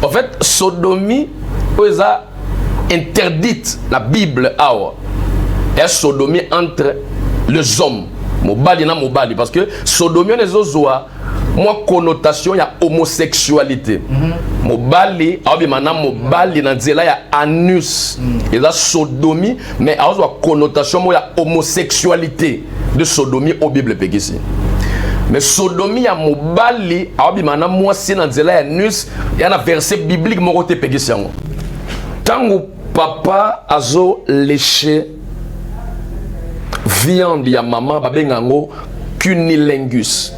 En fait, sodomie est interdite la Bible. Il y a sodomie entre les hommes. Mobali, parce que sodomie, les autres, moi, connotation, il y a homosexualité. Mobali, mobali, il y a anus. Il y a sodomie, mais il y a connotation, il y a homosexualité de sodomie au Bible. Mais sodomie, il y a mobali, moi, si il y a anus, il y a un verset biblique, moi, je suis tant que papa a léché viande ya maman babengango cunilingus.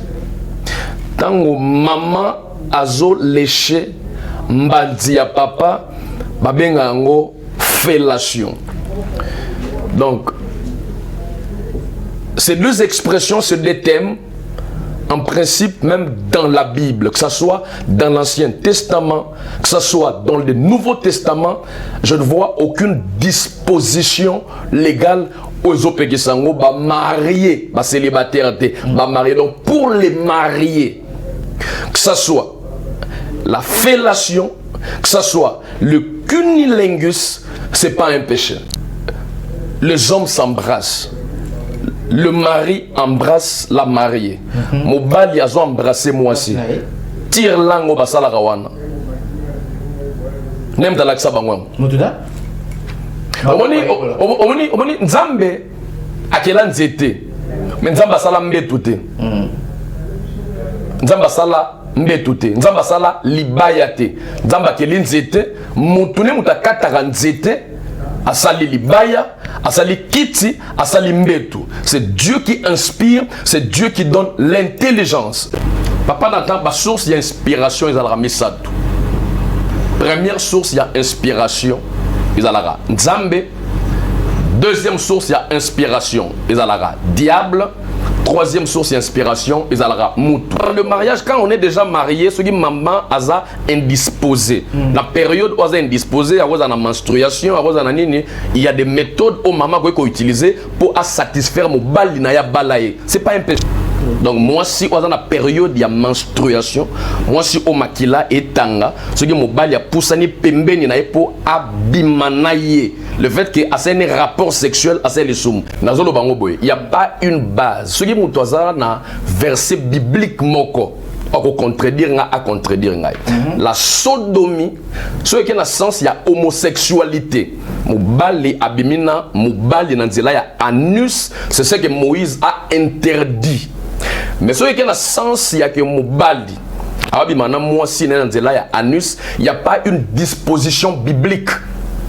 Tango maman azo léché mbandi ya papa babengango fellation. Donc ces deux expressions, ces deux thèmes, en principe même dans la Bible, que ce soit dans l'Ancien Testament, que ce soit dans le Nouveau Testament, je ne vois aucune disposition légale aux opégisango ba mariés, ba célibataires, ba mariés. Donc pour les mariés, que ce soit la fellation, que ce soit le cunilingus, c'est pas un péché. Les hommes s'embrassent. Le mari embrasse la mariée. Mobali a embrassé moi aussi. Tire lango basala kawana. Nem dalaksa bangwam. Mutuda? Omoni nzambe akela nzete. Mais nzamba sala mbetute. Nzamba sala mbetute. Nzamba sala libayate. Nzamba akeli nzete, mutune mutakata nzete. Asali libaya, asali kiti, asali mbetu. C'est Dieu qui inspire, c'est Dieu qui donne l'intelligence. Papa n'entend pas source, il y a inspiration, ils allaient ramener. Première source, il y a inspiration, ils allaient Nzambe. Deuxième source, il y a inspiration, ils allaient diable. Troisième source d'inspiration, ils allaient moutou. Le mariage, quand on est déjà marié, ce qui maman a indisposé. La période où on est indisposé, il y a une menstruation, il y a des méthodes où maman peut utiliser pour satisfaire mon balinaya balaye. C'est pas un péché. Donc moi si on a la période il y a menstruation, moi si au makila et tanga, ce qui mon bal y a poussani pembeni na pour abimanaye. Le fait que à un rapport sexuel à les soum. Nazolo bango boy, il y a pas une base. Ce qui mutoza na verset biblique moko. À contredire à contredire. La sodomie, ce qui est dans le sens il y a homosexualité. Moubali abimina, moubali nanzela ya anus, c'est ce que Moïse a interdit. Mais ce qui est dans le sens il y a que moubali abimana moi si nanzela ya anus, il n'y a pas une disposition biblique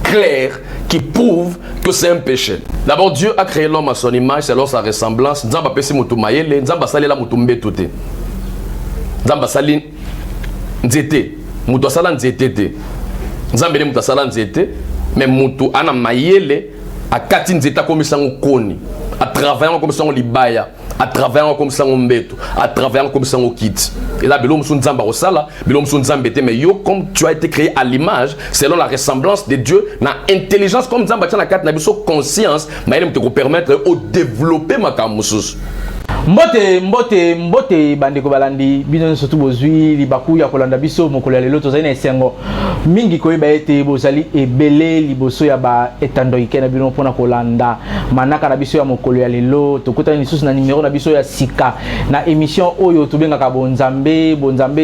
claire qui prouve que c'est un péché. D'abord Dieu a créé l'homme à son image, selon sa ressemblance. Nzamba pesi mutu mayele, nzamba salela mutu mbetute. Nzamba sali nzete, mutu sala nzete te. Nzamba ne mutu sala nzete, mais mutu ana mayele akati nzete comme sango koni. À travers comme sango libaya, à travers comme sango mbeto, à travers comme sango kit. Et là belom sun nzamba osala, belom sun nzambete, mais yo comme tu as été créé à l'image, selon la ressemblance de Dieu, na intelligence comme nzamba tient la carte na biso conscience, mais il te permettre de développer ma kamusus. Mbote bandeko balandi bino surtout bozwi libaku ya kolanda biso mokolo ya lelo tozali na esengo mingi koyeba ete bozali ebele liboso ya ba etandoike na bino mpona kolanda manaka na biso ya mokolo ya lelo tokutani lisusu na numero na biso ya sika na émission oyo tobengaka bonzambe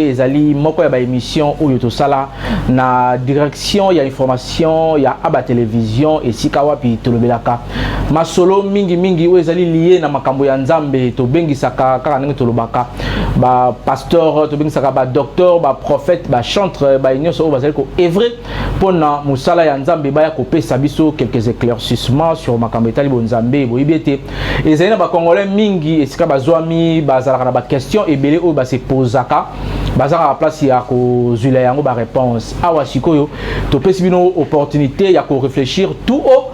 ezali moko ya ba émission oyo tosala na direction ya information ya aba télévision esika wapi tolobelaka masolo mingi oyo ezali lié na makambo ya nzambe bengisaka kaka ndenge tolobaka ba pasteur to bengisaka ba docteur ba prophète ba chantre ba nyonso o bazali ko evre pona musala ya nzambe ba ya kopesa biso quelques éclaircissements sur makambo etali bonzambe boyibete ezali na ba congolais mingi esika bazwami bazalaka na ba question ebele o ba se posaka bazaka place ya ko zula yango ba réponse awa sikoyo to pesi bino opportunité ya ko réfléchir tout haut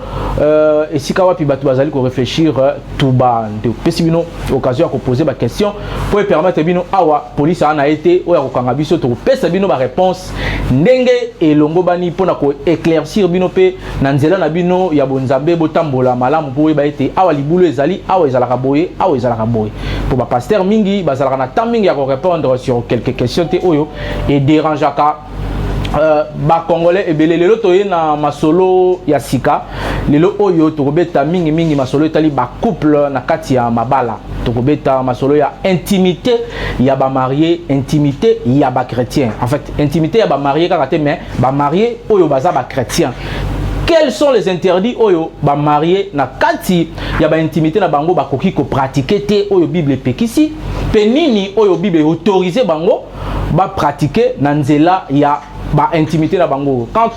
esika wapi batu bazali ko réfléchir tout bas to pesi bino occasion à poser ma question pour permettre bino awa police ana été ou ya kokanga biso to pesa bino ba réponse ndenge elongo bani pona ko éclaircir bino pe na nzela na bino ya bonzambe botambola malamu po ba été awa libulu ezali awa ezalaka boye pour ba pasteur mingi bazalaka na temps mingi ya ko répondre sur quelques questions te oyo et dérangeaka ba congolais ebele lelo toye na masolo ya sika lelo oyo tokobeta mingi masolo etali ba couple na kati ya mabala tokobeta masolo ya intimité ya ba marié intimité ya ba chrétien en fait intimité ya ba marié kaka te mais ba marié oyo baza ba chrétien. Quels sont les interdits oyo ba marié na kati ya ba intimité na bango ba koki ko pratiquer te oyo Bible pekisi penini oyo Bible autorisé bango ba pratiquer na nzela ya ba intimité na bango. Quand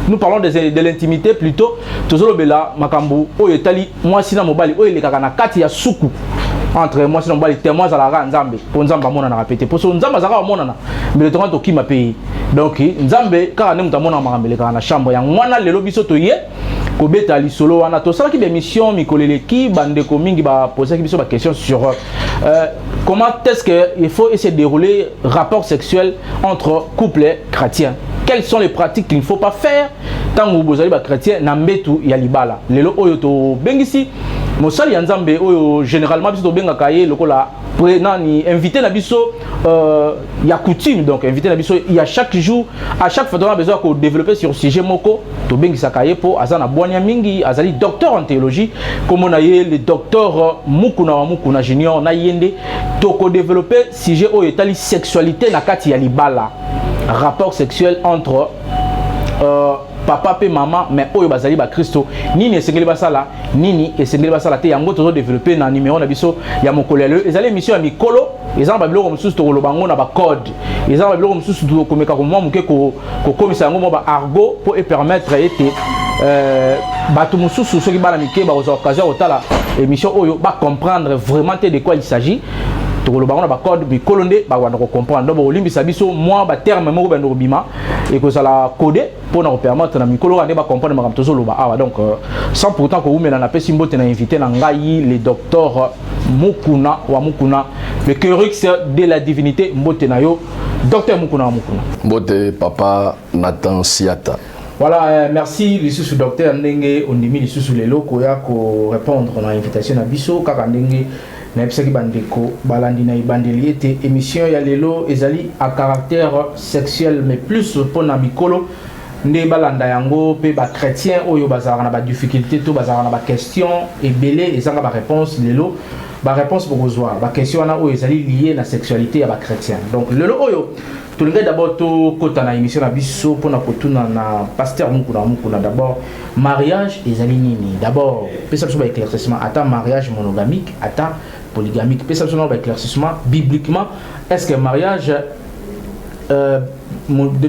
nous parlons de l'intimité plutôt tozolo bela makambu oyo etali mwasi na mobali oyo lekaka na kati ya suku entre mwasi na mobali témoin za la nzambe po nzamba mona na répéter po so nzamba zaka mona na mais le temps to kima pays donc nzambe kaka ne mutamona makambele kaka na chambre ya mwana lelo biso to ye ko beta lisolo wana to sala ki be mission mikoleleki bande ko mingi ba poser ki biso ba question sur comment est-ce que il faut essayer de dérouler rapport sexuel entre couple chrétiens. Quelles sont les pratiques qu'il ne faut pas faire tant que vous avez chrétien na mbetu ya libala lelo oyo to bengisi mosali ya nzambe oyo généralement biso to benga kaye lokola nani invité na biso ya coutume donc invité na biso il y a chaque jour à chaque fois on a besoin de développer sur sujet moko to bengisa kaye po azana boanya mingi azali docteur en théologie comme on a le docteur Mukuna junior na yende to ko développer sujet oyo etali sexualité na kati ya libala rapport sexuel entre papa et maman mais oyo bazali ba Christo nini esengeli basala nini esengeli basala te yango tozo développer na numéro na biso ya mokolelo ezali émission ya mikolo ezanga ba biloko mususu to kolobango na ba code ezanga ba biloko mususu to komeka ko mwa muke ko komisa yango mo ba argot pour permettre ete bato mususu soki bana mike ba occasion otala émission oyo ba comprendre vraiment de quoi il s'agit tokolo bango na ba code bi kolonde ba wana ko comprendre donc olimbisa biso moi ba terme moko ba ndobima et que ça la coder pour nous permettre na mikolo ande ba comprendre makam tozolo ba awa donc sans pourtant que vous mena na pesi mbote na invité na ngai le docteur Mukuna le cœurix de la divinité mbote na yo docteur Mukuna mbote papa Nathan Siata. Voilà, merci les sous docteur ndenge ondimi les sous les locaux ya ko répondre na invitation na biso kaka ndenge na episaki bandeko balandi na ibandeli ete émission ya lelo ezali à caractère sexuel mais plus pour na mikolo nde balanda yango pe ba chrétien oyo bazara na ba difficulté to bazara na ba question ebele ezanga ba réponse lelo ba réponse pour kozwa ba question na oyo ezali lié na sexualité ya ba chrétien donc lelo oyo tolinga d'abord to kota na émission na biso pour na kotuna na pasteur Mukuna d'abord mariage ezali nini d'abord pesa biso ba éclaircissement ata mariage monogamique ata polygamique pesa biso na ba éclaircissement bibliquement est-ce que mariage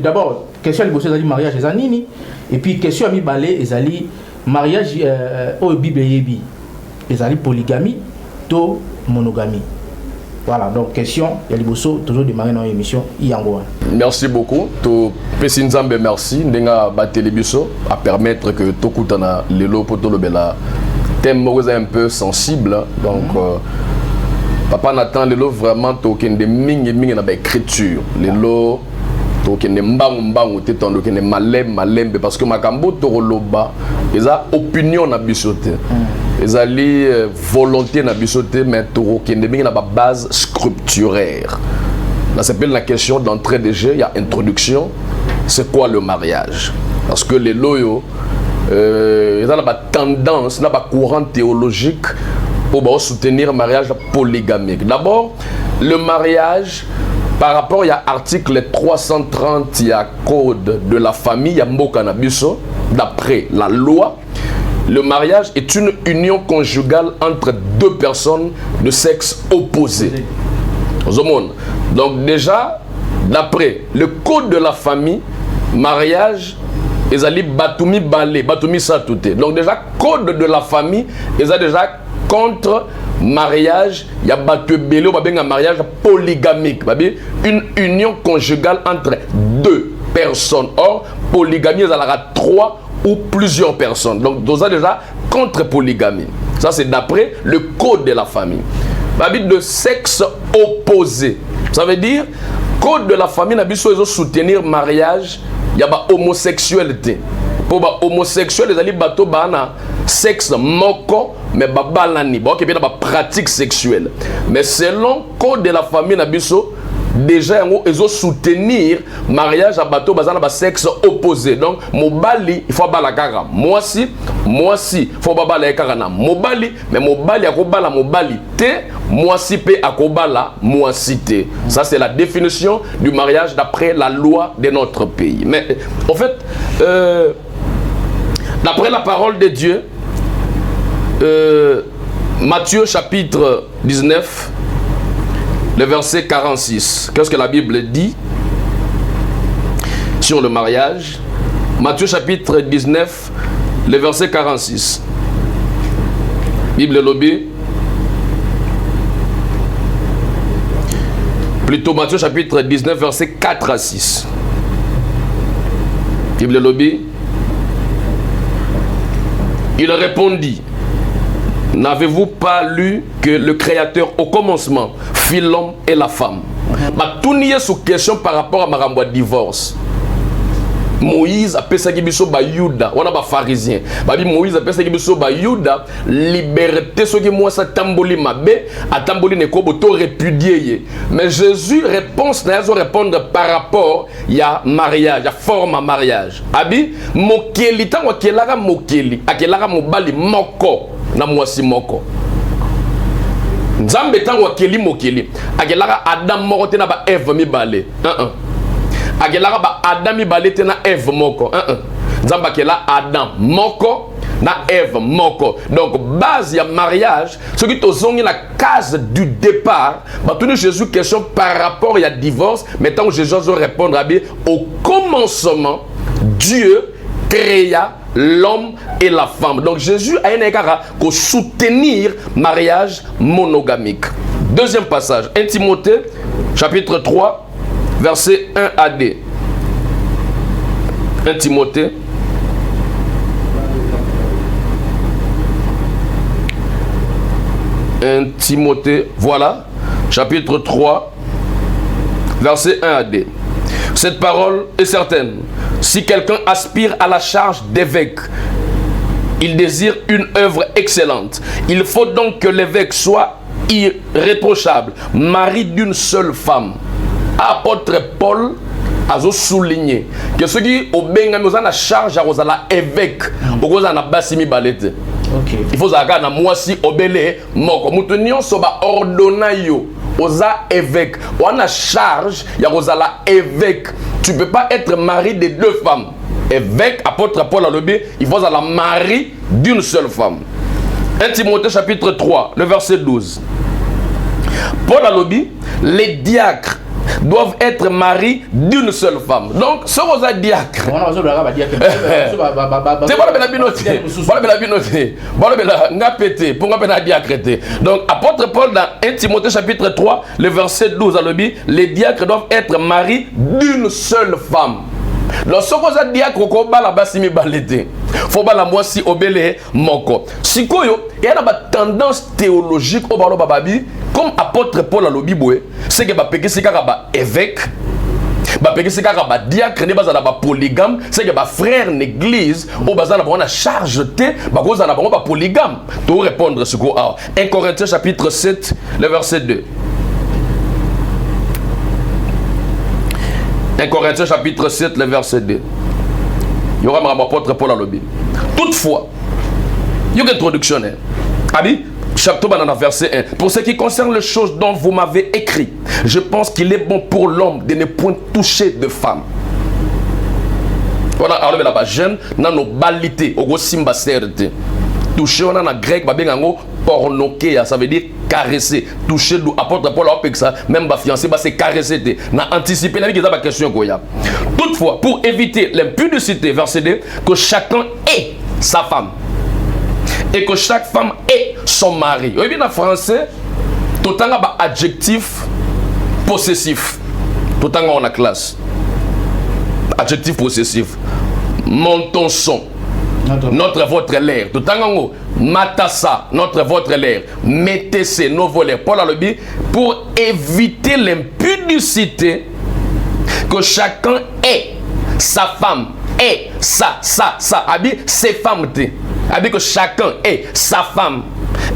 d'abord question liboso ezali mariage ezali nini et puis question ami balé ezali mariage au bible yebi ezali polygamie to monogamie. Voilà, donc question, il y a liboso toujours démarrer dans l'émission Yango. Merci beaucoup. To Pesinzambe merci ndenga ba télébiso à permettre que tokutana lelo poto lobela thème un peu sensible donc papa Nathan lelo vraiment tokende mingi na ba écriture lelo tokende mbangu te tondo kende malembe parce que makambo tokoloba eza opinion na biso te. Ezali volonté na bisoté mais tokende mingi na ba base scripturaire. Là s'appelle la question d'entrée de jeu, il y a introduction. C'est quoi le mariage? Parce que les loyaux ils ont la tendance, la courant théologique pour soutenir le mariage polygamique. D'abord, le mariage par rapport à l'article 330, il y a code de la famille, il y a Mboka Nabiso, d'après la loi. Le mariage est une union conjugale entre deux personnes de sexe opposé. Donc déjà, d'après le code de la famille, mariage, ils allaient batumi balé, batumi satouté. Donc déjà, code de la famille, ils ont déjà contre mariage, il y a battu belé, un mariage polygamique, une union conjugale entre deux personnes. Or, polygamie, il y a trois ou plusieurs personnes. Donc, ça déjà contre polygamie. Ça, c'est d'après le code de la famille. De sexe opposé. Ça veut dire, code de la famille, ils ont soutenir mariage, il y a pas homosexualité. Pour les homosexuels, ils ont sexe moko, mais balani, il y a pratique sexuelle. Mais selon code de la famille, déjà ils ont soutenir mariage à bateau bazana ba sexe opposé. Donc mobali il faut bala kaka moi si faut bala kaka na mobali, mais mobali akobala mobali te moi si pe akobala moi si te. Ça c'est la définition du mariage d'après la loi de notre pays. Mais en fait d'après la parole de Dieu, Matthieu chapitre 19, le verset 46. Qu'est-ce que la Bible dit sur le mariage? Matthieu chapitre 19, le verset 46. Bible lobby. Plutôt Matthieu chapitre 19, verset 4 à 6. Bible lobby. Il répondit: n'avez-vous pas lu que le Créateur au commencement fit l'homme et la femme? Ma tout nié sous question par rapport à ma divorce. Moïse a pensé qu'il biso ba Yuda, on a ba pharisien. Babi Moïse a pensé qu'il biso ba Yuda, liberté ce qui moi ça tamboli mabe, a tamboli ne ko boto répudier. Mais Jésus réponse n'a pas répondre par rapport ya mariage, ya forme à mariage. Abi mokeli tango kelaka mokeli, akelaka mobali moko na mwasi moko. Nzambe tango akeli mokeli, akelaka Adam moko te na ba Eve mibale. Akelaka ba Adam mibale te na Eve moko. Nzambe akela Adam moko na Eve moko. Donc base ya mariage, ce qui tozongi la case du départ, bah tout Jésus question par rapport à divorce, mais tant que Jésus va répondre à bien au commencement Dieu créa l'homme et la femme. Donc Jésus a un égard pour soutenir mariage monogamique. Deuxième passage, 1 Timothée chapitre 3 verset 1 à 2. 1 Timothée 1 Timothée, voilà, chapitre 3 verset 1 à 2. Cette parole est certaine. Si quelqu'un aspire à la charge d'évêque, il désire une œuvre excellente. Il faut donc que l'évêque soit irréprochable, mari d'une seule femme. Apôtre Paul a souligné que ceux qui obéissent à la charge à l'évêque, à basimi balete. Il faut que na moi si obélé moko mutunion soba ordonna yo oza évêque on a charge ya rozala évêque. Tu peux pas être mari de deux femmes. Évêque apôtre Paul a levé, il faut la mari d'une seule femme. 1 Timothée chapitre 3 le verset 12. Paul a levé, les diacres doivent être mariés d'une seule femme. Donc, ce qu'on a diacre. Donc, apôtre Paul dans 1 Timothée chapitre 3, le verset 12 à l'objet, les diacres doivent être mariés d'une seule femme. Donc, ce qu'on a diacre, on va la basimi balete. Faut pas la moi si obélé moko. Si koyo, il y a une tendance théologique au balo bababi, comme apôtre Paul à l'obiboué, c'est que ba péké c'est ba évêque, ba péké c'est ba diacre, ne bazala ba polygame, c'est que ba frère d'église, au bazala ba charge té, ba cause na ba polygame. Pour répondre ce qu'on a. 1 Corinthiens chapitre 7, le verset 2. 1 Corinthiens chapitre 7, le verset 2. Il y aura un apôtre Paul à l'objet. Toutefois, il y a une introduction. Abi, chapitre verset 1. Pour ce qui concerne les choses dont vous m'avez écrit, je pense qu'il est bon pour l'homme de ne point toucher de femme. Voilà, alors là-bas, jeune, dans nos balités, au gros simba certes. Toucher, on a en grec, pornoké, ça veut dire caresser. Toucher, apôtre Paul a ça, même ma fiancée, c'est caresser. Na anticiper la vie qui est la question. Toutefois, pour éviter l'impudicité, verset 2, que chacun ait sa femme et que chaque femme ait son mari. Vous bien en français, tout le temps, adjectif possessif. Tout le temps, on a classe. Adjectif possessif. Montons son. Notre votre l'air. Tout en haut, matassa, notre votre l'air. Mettez-se, nos volets. Paul a le dit, pour éviter l'impudicité, que chacun ait sa femme, ait sa, habille ses femmes. Habille que chacun ait sa femme,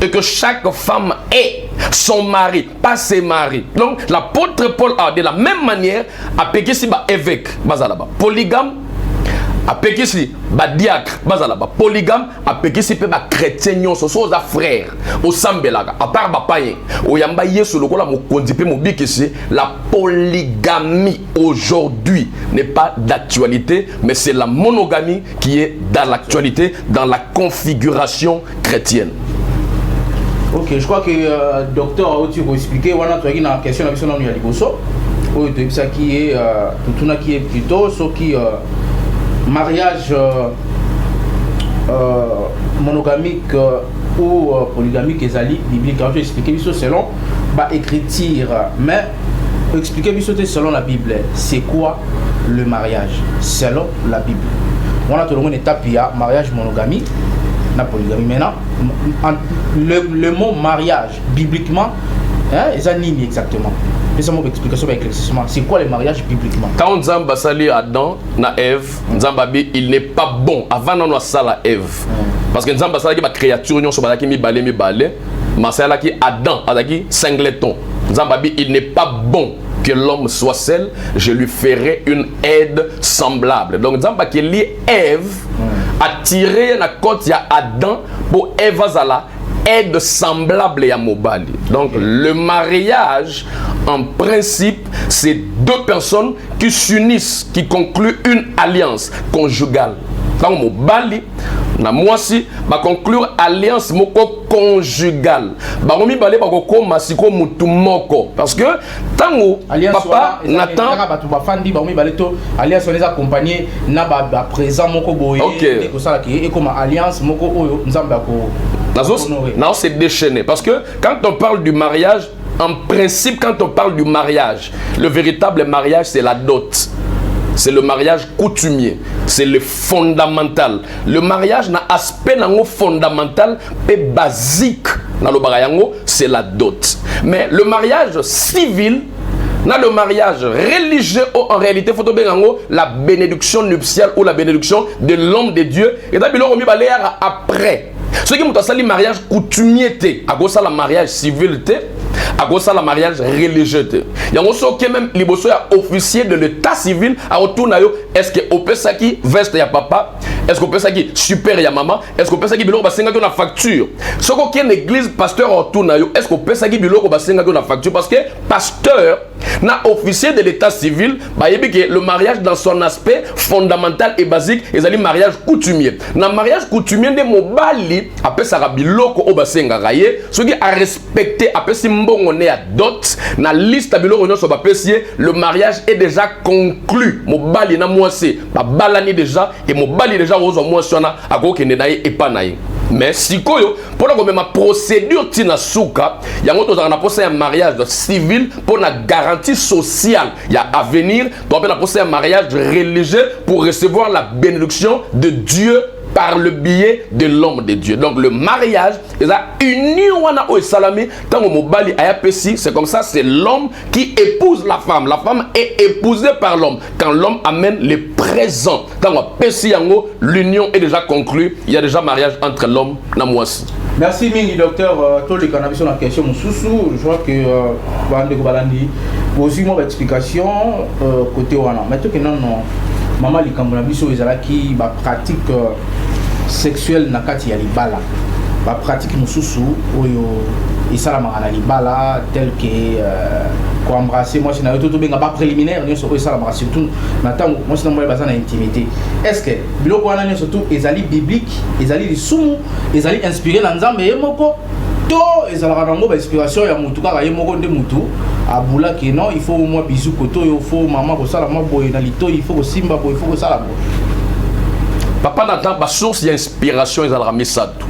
et que chaque femme ait son mari, pas ses maris. Donc l'apôtre Paul a de la même manière appelé si ba évêque, bazalaba polygame, appelé si ba diacre, bazalaba polygame, appelé si pe ba chrétien nyonso so za frère au sambelaga à part ba païen o yamba yesu lokola mo kondipe mo bikisi. La polygamie aujourd'hui n'est pas d'actualité, mais c'est la monogamie qui est dans l'actualité, dans la configuration chrétienne. Ok, je crois que docteur a aussi expliqué, on a une question à la liboso, qui est plutôt ce qui mariage monogamique ou polygamique et zali biblique. Je vais expliquer selon écriture, mais expliquer selon la Bible. C'est quoi le mariage selon la Bible? On a tout le monde étape, il y a mariage monogamie. La polygamie. Maintenant, le mot mariage, bibliquement, ils animent exactement. Mais ça m'a explication avec l'éclaircissement. C'est quoi le mariage bibliquement? Quand Nzamba sali Adam na Ève, Nzamba bi il n'est pas bon avant non sala Ève. Parce que Nzamba sala ki ba créature nyon so ba ki mi balé, mais sala ki Adam adaki singleton. Nzamba bi il n'est pas bon que l'homme soit seul, je lui ferai une aide semblable. Donc Nzamba ki li Ève attiré na côte ya Adam pour Ève zala aide semblable à mobali. Donc le mariage en principe c'est deux personnes qui s'unissent, qui concluent une alliance conjugale. Quand mobali na mwasi ba conclure alliance moko conjugale. Ba ngomi balé ba ko masiko mutu moko parce que tango papa Nathan ba tu ba fandi ba ngomi balé to alliance on les accompagner na ba présent moko boye ko sala ki et comme alliance moko oyo nzamba ko non, c'est déchaîné. Parce que quand on parle du mariage, en principe, quand on parle du mariage, le véritable mariage, c'est la dot. C'est le mariage coutumier. C'est le fondamental. Le mariage n'a aspect fondamental et basique. C'est la dot. Mais le mariage civil, dans le mariage religieux, en réalité, il faut la bénédiction nuptiale ou la bénédiction de l'homme de Dieu. Et d'abord, on va aller après. Ce qui est le mariage coutumier, à cause de la mariage civil, à cause de la mariage religieux. Il y a aussi même les officiers de l'état civil à retour. Est-ce que au Pesaki veste ya papa? Est-ce qu'au Pesaki super ya maman? Est-ce qu'au Pesaki biloko basenga na facture? Ce qui est une église pasteur retour est-ce qu'au Pesaki biloko basenga na facture? Parce que pasteur na officier de l'état civil, le mariage dans son aspect fondamental et basique, c'est le mariage coutumier. Dans le mariage coutumier de mobali après ça biloko obasenga raye, ce qui a respecté après si mbongo ne a dot na liste biloko nyo so ba pesier, le mariage est déjà conclu. Mobali na mwasi ba balani déjà et mobali déjà ozo mwasi na akoke ne naye epanaye. Mais si koyo pour la même procédure tina souka yango tozana na posa un mariage civil pour la garantie sociale il y a à venir donc on a posa un mariage religieux pour recevoir la bénédiction de Dieu par le biais de l'homme de Dieu. Donc le mariage est la union wana o salami tant au mobali ayapesi, c'est comme ça, c'est l'homme qui épouse la femme. La femme est épousée par l'homme. Quand l'homme amène les présents, quand on pesi yango, l'union est déjà conclue, il y a déjà mariage entre l'homme et la moisi. Merci Mingi docteur, tout le cannabis sur la question Moussoussou, je crois que Bandeko Balandi aussi mon explication côté wana. Mais tout que non maman likambona biso ezalaki ba pratique sexuelle na kati ya libala ba pratique mususu oyo esalamaka na libala tel que ko embrasser moi c'est na to benga ba préliminaire nyonso oyo esalamaka surtout na tango moi c'est na moya bazana intimité. Est-ce que biloko wana nyonso surtout ezali biblique ezali lisumu ezali inspiré na nzambe ye moko to ezalaka nango ba inspiration ya mutu kaka ye moko nde mutu abula que non il faut au moins bisou koto il faut maman ko sala ma boy na lito il faut ko simba boy il faut ko sala boy. Papa Nathan ba source d'inspiration ezalaka misatu.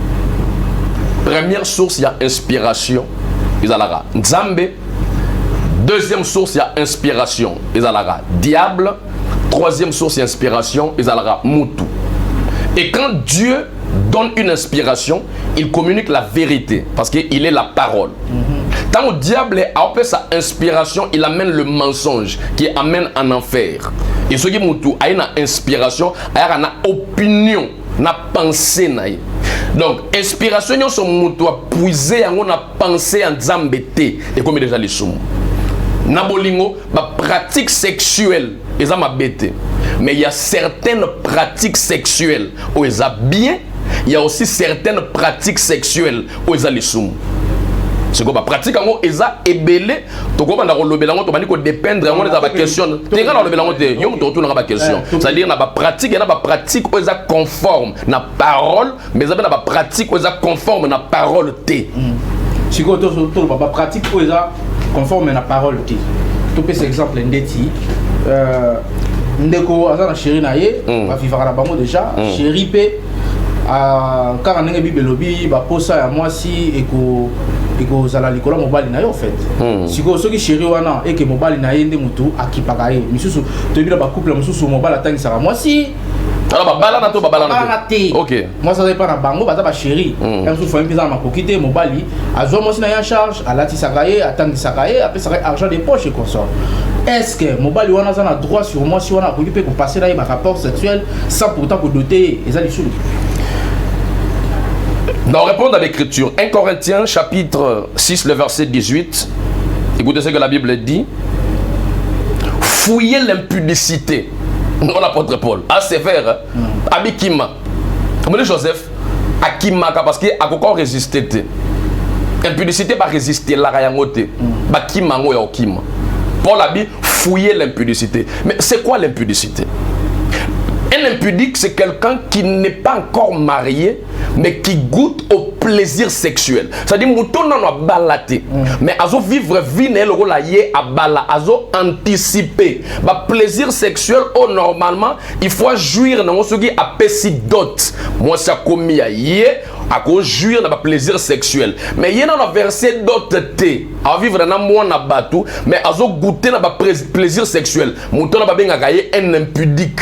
Première source il y a inspiration ezalaka Nzambe. Deuxième source il y a inspiration ezalaka diable. Troisième source d'inspiration ezalaka mutu. Et quand Dieu donne une inspiration, il communique la vérité parce qu'il est la parole. Tant au diable a sa inspiration, il amène le mensonge qui amène en enfer. Et ce qui a une inspiration, a une opinion, une pensée. Donc, inspiration, son moto a puisé, on a pensé en zambété, et comme déjà les soumous. Nabolingo, ma pratique sexuelle, ils ont ma bête. Mais il y a certaines pratiques sexuelles où ils ont bien, il y a aussi certaines pratiques sexuelles où ils ont les soumous. C'est quoi, pratique en gros, ils ont ébélé, tu vois, on a relobé la montre, on a dit qu'on dépendre, on a des questions. Tu as relobé la montre, on a retourné la question. C'est-à-dire, on a des pratiques, il y a des pratiques où ils sont conformes à la parole, mais il y a des pratiques où ils sont conformes à la parole. Si tu as des pratiques où ils sont conformes à la parole. Tu peux par exemple, Ndeti, Ndeko, Azana chéri naye, va vivre à la banque déjà, chéri pe, quand on a une bible lobby, va poser à moi si et que zala likola mobali na yo en fait. Si ko soki chéri wana et que mobali na yende mutu akipakaye, misusu to bina ba couple misusu mobali atangi saka moi si alors babala na to babala na to. OK. Moi ça dépend na bango bata ba chéri. Même sous fois impisa ma kokite mobali, azo moi si na ya charge, alati sakaye, atangi sakaye, après sakaye argent des poches et comme ça. Est-ce que mobali wana za na droit sur moi si wana occupé pour passer là un rapport sexuel sans pourtant pour doter et ça les sous. Dans répondre à l'écriture, 1 Corinthiens chapitre 6, le verset 18, écoutez ce que la Bible dit. Fouillez l'impudicité. Non, l'apôtre Paul. Ah, sévère. Abikima. Comme Joseph, Akima, parce qu'il a encore résisté. Impudicité va résister la rayangote. Bakima ngo ya okima. Paul a dit fouillez l'impudicité. Mais c'est quoi l'impudicité? Un impudique, c'est quelqu'un qui n'est pas encore marié, mais qui goûte au plaisir sexuel. C'est-à-dire, mouton n'a pas balaté. Mais azo vivre vie n'est le rôle à bala, azo anticiper. Bah plaisir sexuel, oh normalement, il faut jouir dans ce qui a dot. Moi, ça commis à yé, à cause jouir dans le plaisir sexuel. Mais il y a dans le verset d'autres T, à vivre dans moi na batou, mais azo goûter dans le plaisir sexuel. Mouton n'a pas bien gagné un impudique.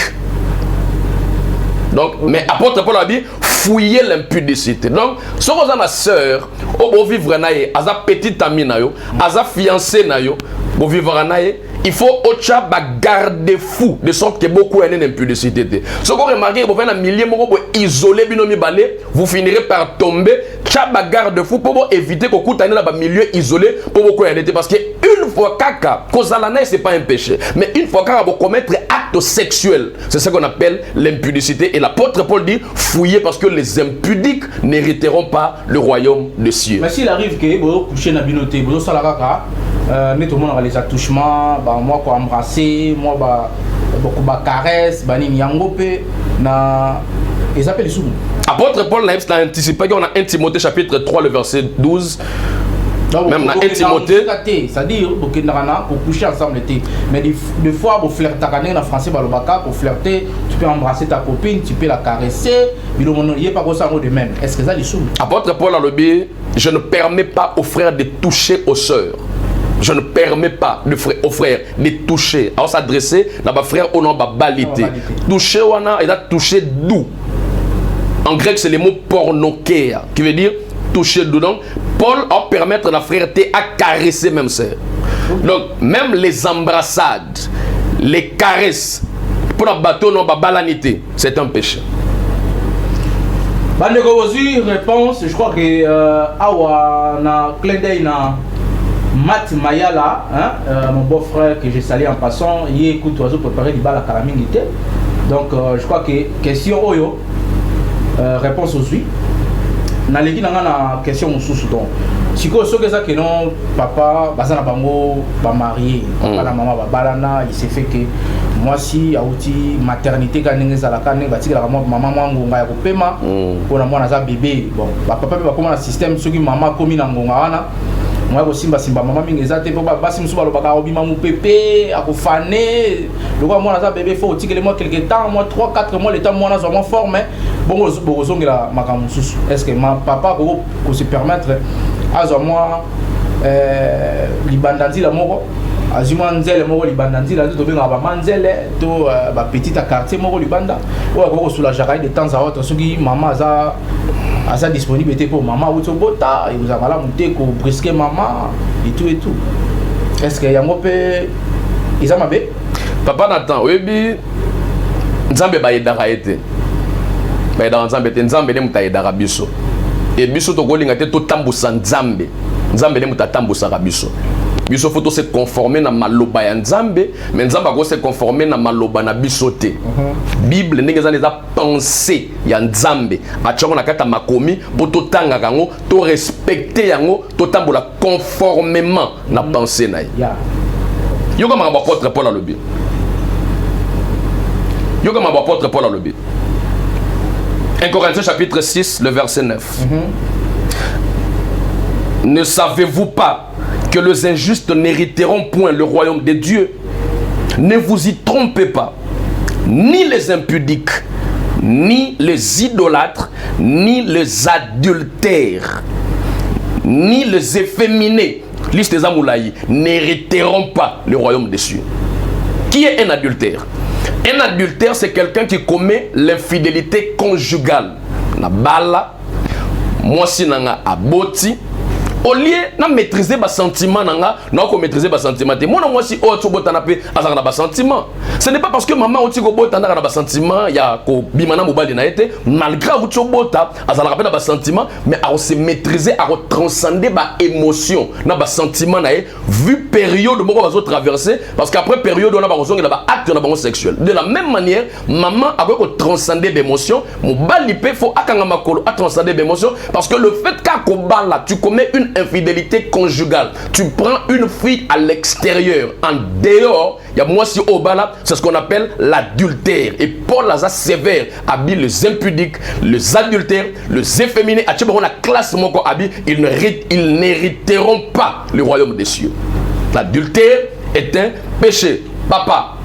Donc, mais apôtre Paul a dit, fouillez l'impudicité. Donc, si vous avez ma soeur, vous vivre naïe, aza petite amie naïo, aza fiancé naïo, vous vivre naïe, il faut ocha garder fou de sorte que beaucoup aient une impudicité. Si vous remarquez, vous faites un millier, vous isolez binomi balé, vous finirez par tomber. Chaba garde fou pour éviter que vous ayez un milieu isolé pour beaucoup aient parce que une fois caca, ce n'est pas un péché, mais une fois caca, vous commettre acte sexuel, c'est ce qu'on appelle l'impudicité. Et l'apôtre Paul dit fouillez parce que les impudiques n'hériteront pas le royaume des cieux. Mais s'il arrive que vous couchez dans la binoté, vous avez mais tout le monde a les attouchements, moi quoi embrasser, moi beaucoup de caresses, banini yangope, na ils appellent les sous. Apôtre Paul l'a anticipé qu'on a 1 Timothée chapitre 3 le verset 12. Donc, même dans 1 Timothée, c'est-à-dire pour coucher ensemble. Mais des fois pour flirter en français pour flirter, tu peux embrasser ta copine, tu peux la caresser, mais il n'y a pas ça de même. Est-ce que ça les sous? Apôtre Paul a le dit, je ne permets pas aux frères de toucher aux sœurs. Je ne permets pas aux frères de toucher, à s'adresser à ma frère au nom de balité. Toucher, il a touché d'où? En grec, c'est le mot pornokéa, qui veut dire toucher d'où. Donc, Paul a permettre à la frèreté à caresser même sœur. Donc, même les embrassades, les caresses, pour la bateau, non, balanité, c'est un péché. Réponse, je crois que awa na clin d'œil na Matt Mayala, hein, mon beau-frère que j'ai salé en passant, il écoute oiseau préparer du bal à Kalamingité. Donc je crois que question oyo, réponse aussi. Na legi na na question sous donc. Si ko so que ça que non papa bazana bango ba marié, papa la maman ba balana, il s'est fait que moi si auti maternité ka ndenge za la ka ndenge batika la maman ngonga ya kopema pour na mwana za bébé. Bon, ba papa ba comment na système soki maman komi na ngonga wana. Moi aussi simba maman mingi ezate po basi musu balobaka obima mu pépé akofane lokwa mwana za bébé faut tikele moi quelque temps moi 3-4 mois le temps mwana vraiment fort mais bon bozongela makambo susu est-ce que ma papa ko se permettre azo moi libanda nzila moko azuma nzele moko libanda nzila to benga ba manzele to ba petite quartier moko libanda ou ko soulager de temps à autre soki maman za disponible était pour maman ou bota et vous avez là monter ko brisquer maman et tout est-ce que yango pe izamabe papa Nathan webi nzambe ba yedaka ete mais dans nzambe te nzambe ne mutaidaka biso et biso tokolinga te totambusa nzambe nzambe ne mutatambusaka biso biso faut se conformer na maloba ya nzambe mais nzambe ko se conformer na maloba na biso te bible ndenge za neza pensée ya nzambe atchoko na kata makomi po totanga kango to respecter yango totambola conformément na pensée na ye yoka ma apôtre Paul alobi yoka ma apôtre Paul alobi 1 Corinthiens chapitre 6 le verset 9 ne savez-vous pas que les injustes n'hériteront point le royaume de Dieu? Ne vous y trompez pas. Ni les impudiques, ni les idolâtres, ni les adultères, ni les efféminés, liste des amoulaïs, n'hériteront pas le royaume des cieux. Qui est un adultère? Un adultère, c'est quelqu'un qui commet l'infidélité conjugale. Na bala, moi si nanga aboti, au lieu de maîtriser mes sentiments, je maîtriser mes sentiments. Moi, si je suis un sentiment, ce n'est pas parce que maman est un sentiment, il y a malgré que tu es un sentiment, mais à se maîtriser, à transcender mes émotions, mes sentiments, vu période où on va traverser, parce qu'après période où on a acte sexuel. De la même manière, maman a transcender des émotions, mon balipé faut transcender des émotions, parce que le fait qu'à tu commets une infidélité conjugale, tu prends une fille à l'extérieur, en dehors, il y a moi si au bas c'est ce qu'on appelle l'adultère. Et Paul a sévère, habille les impudiques, les adultères, les efféminés, la classe moko habille, ils n'hériteront pas le royaume des cieux. L'adultère est un péché. Papa,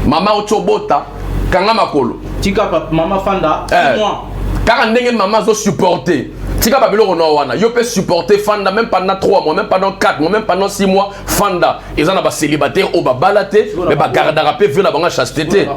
maman otobota, kanga makolo. Tika papa, maman fanda, moi. Car maman zo supporter. Tika babilo wana, yo peut supporter Fanda même pendant 3 mois, même pendant 4 mois, même pendant 6 mois. Fanda, ils en ont célibataire au babalate, mais ba garde rapé vu la banga chasteté.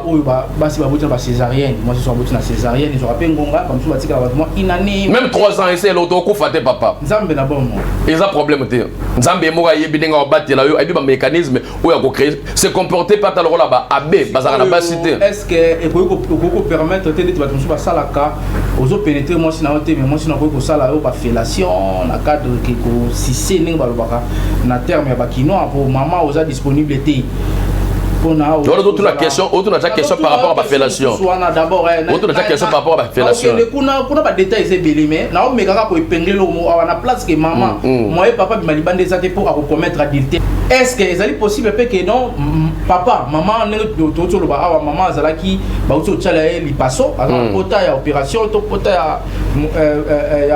Si ba césarienne, moi je suis en na césarienne, ils ont rappelé ngonga comme ça batika moi inane. Même 3 ans c'est l'auto ko faté papa. Nzambe na bon moi. Ils ont problème té. Nzambe mo yebi denga batela yo, ayi ba mécanisme ou ya ko créer se comporter pas tal rola ba abe bazara na ba cité. Est-ce que et ko permettre té de battre sur salaka aux pénétrer moi si na hoté mais moi si na ko la fellation na cadre que si c'est na terme ya bakino pour maman aux disponibilité Autour la question par rapport à la fellation. Autour de la question par rapport à la fellation. On a pas détails c'est belé mais na on me kaka ko épingler le mot à la place que maman moi et papa m'a libandé ça pour commettre adultère. Est-ce que est possible que non papa maman to lo ba maman zalaki ba uto tchala li passo alors pota ya opération to pota ya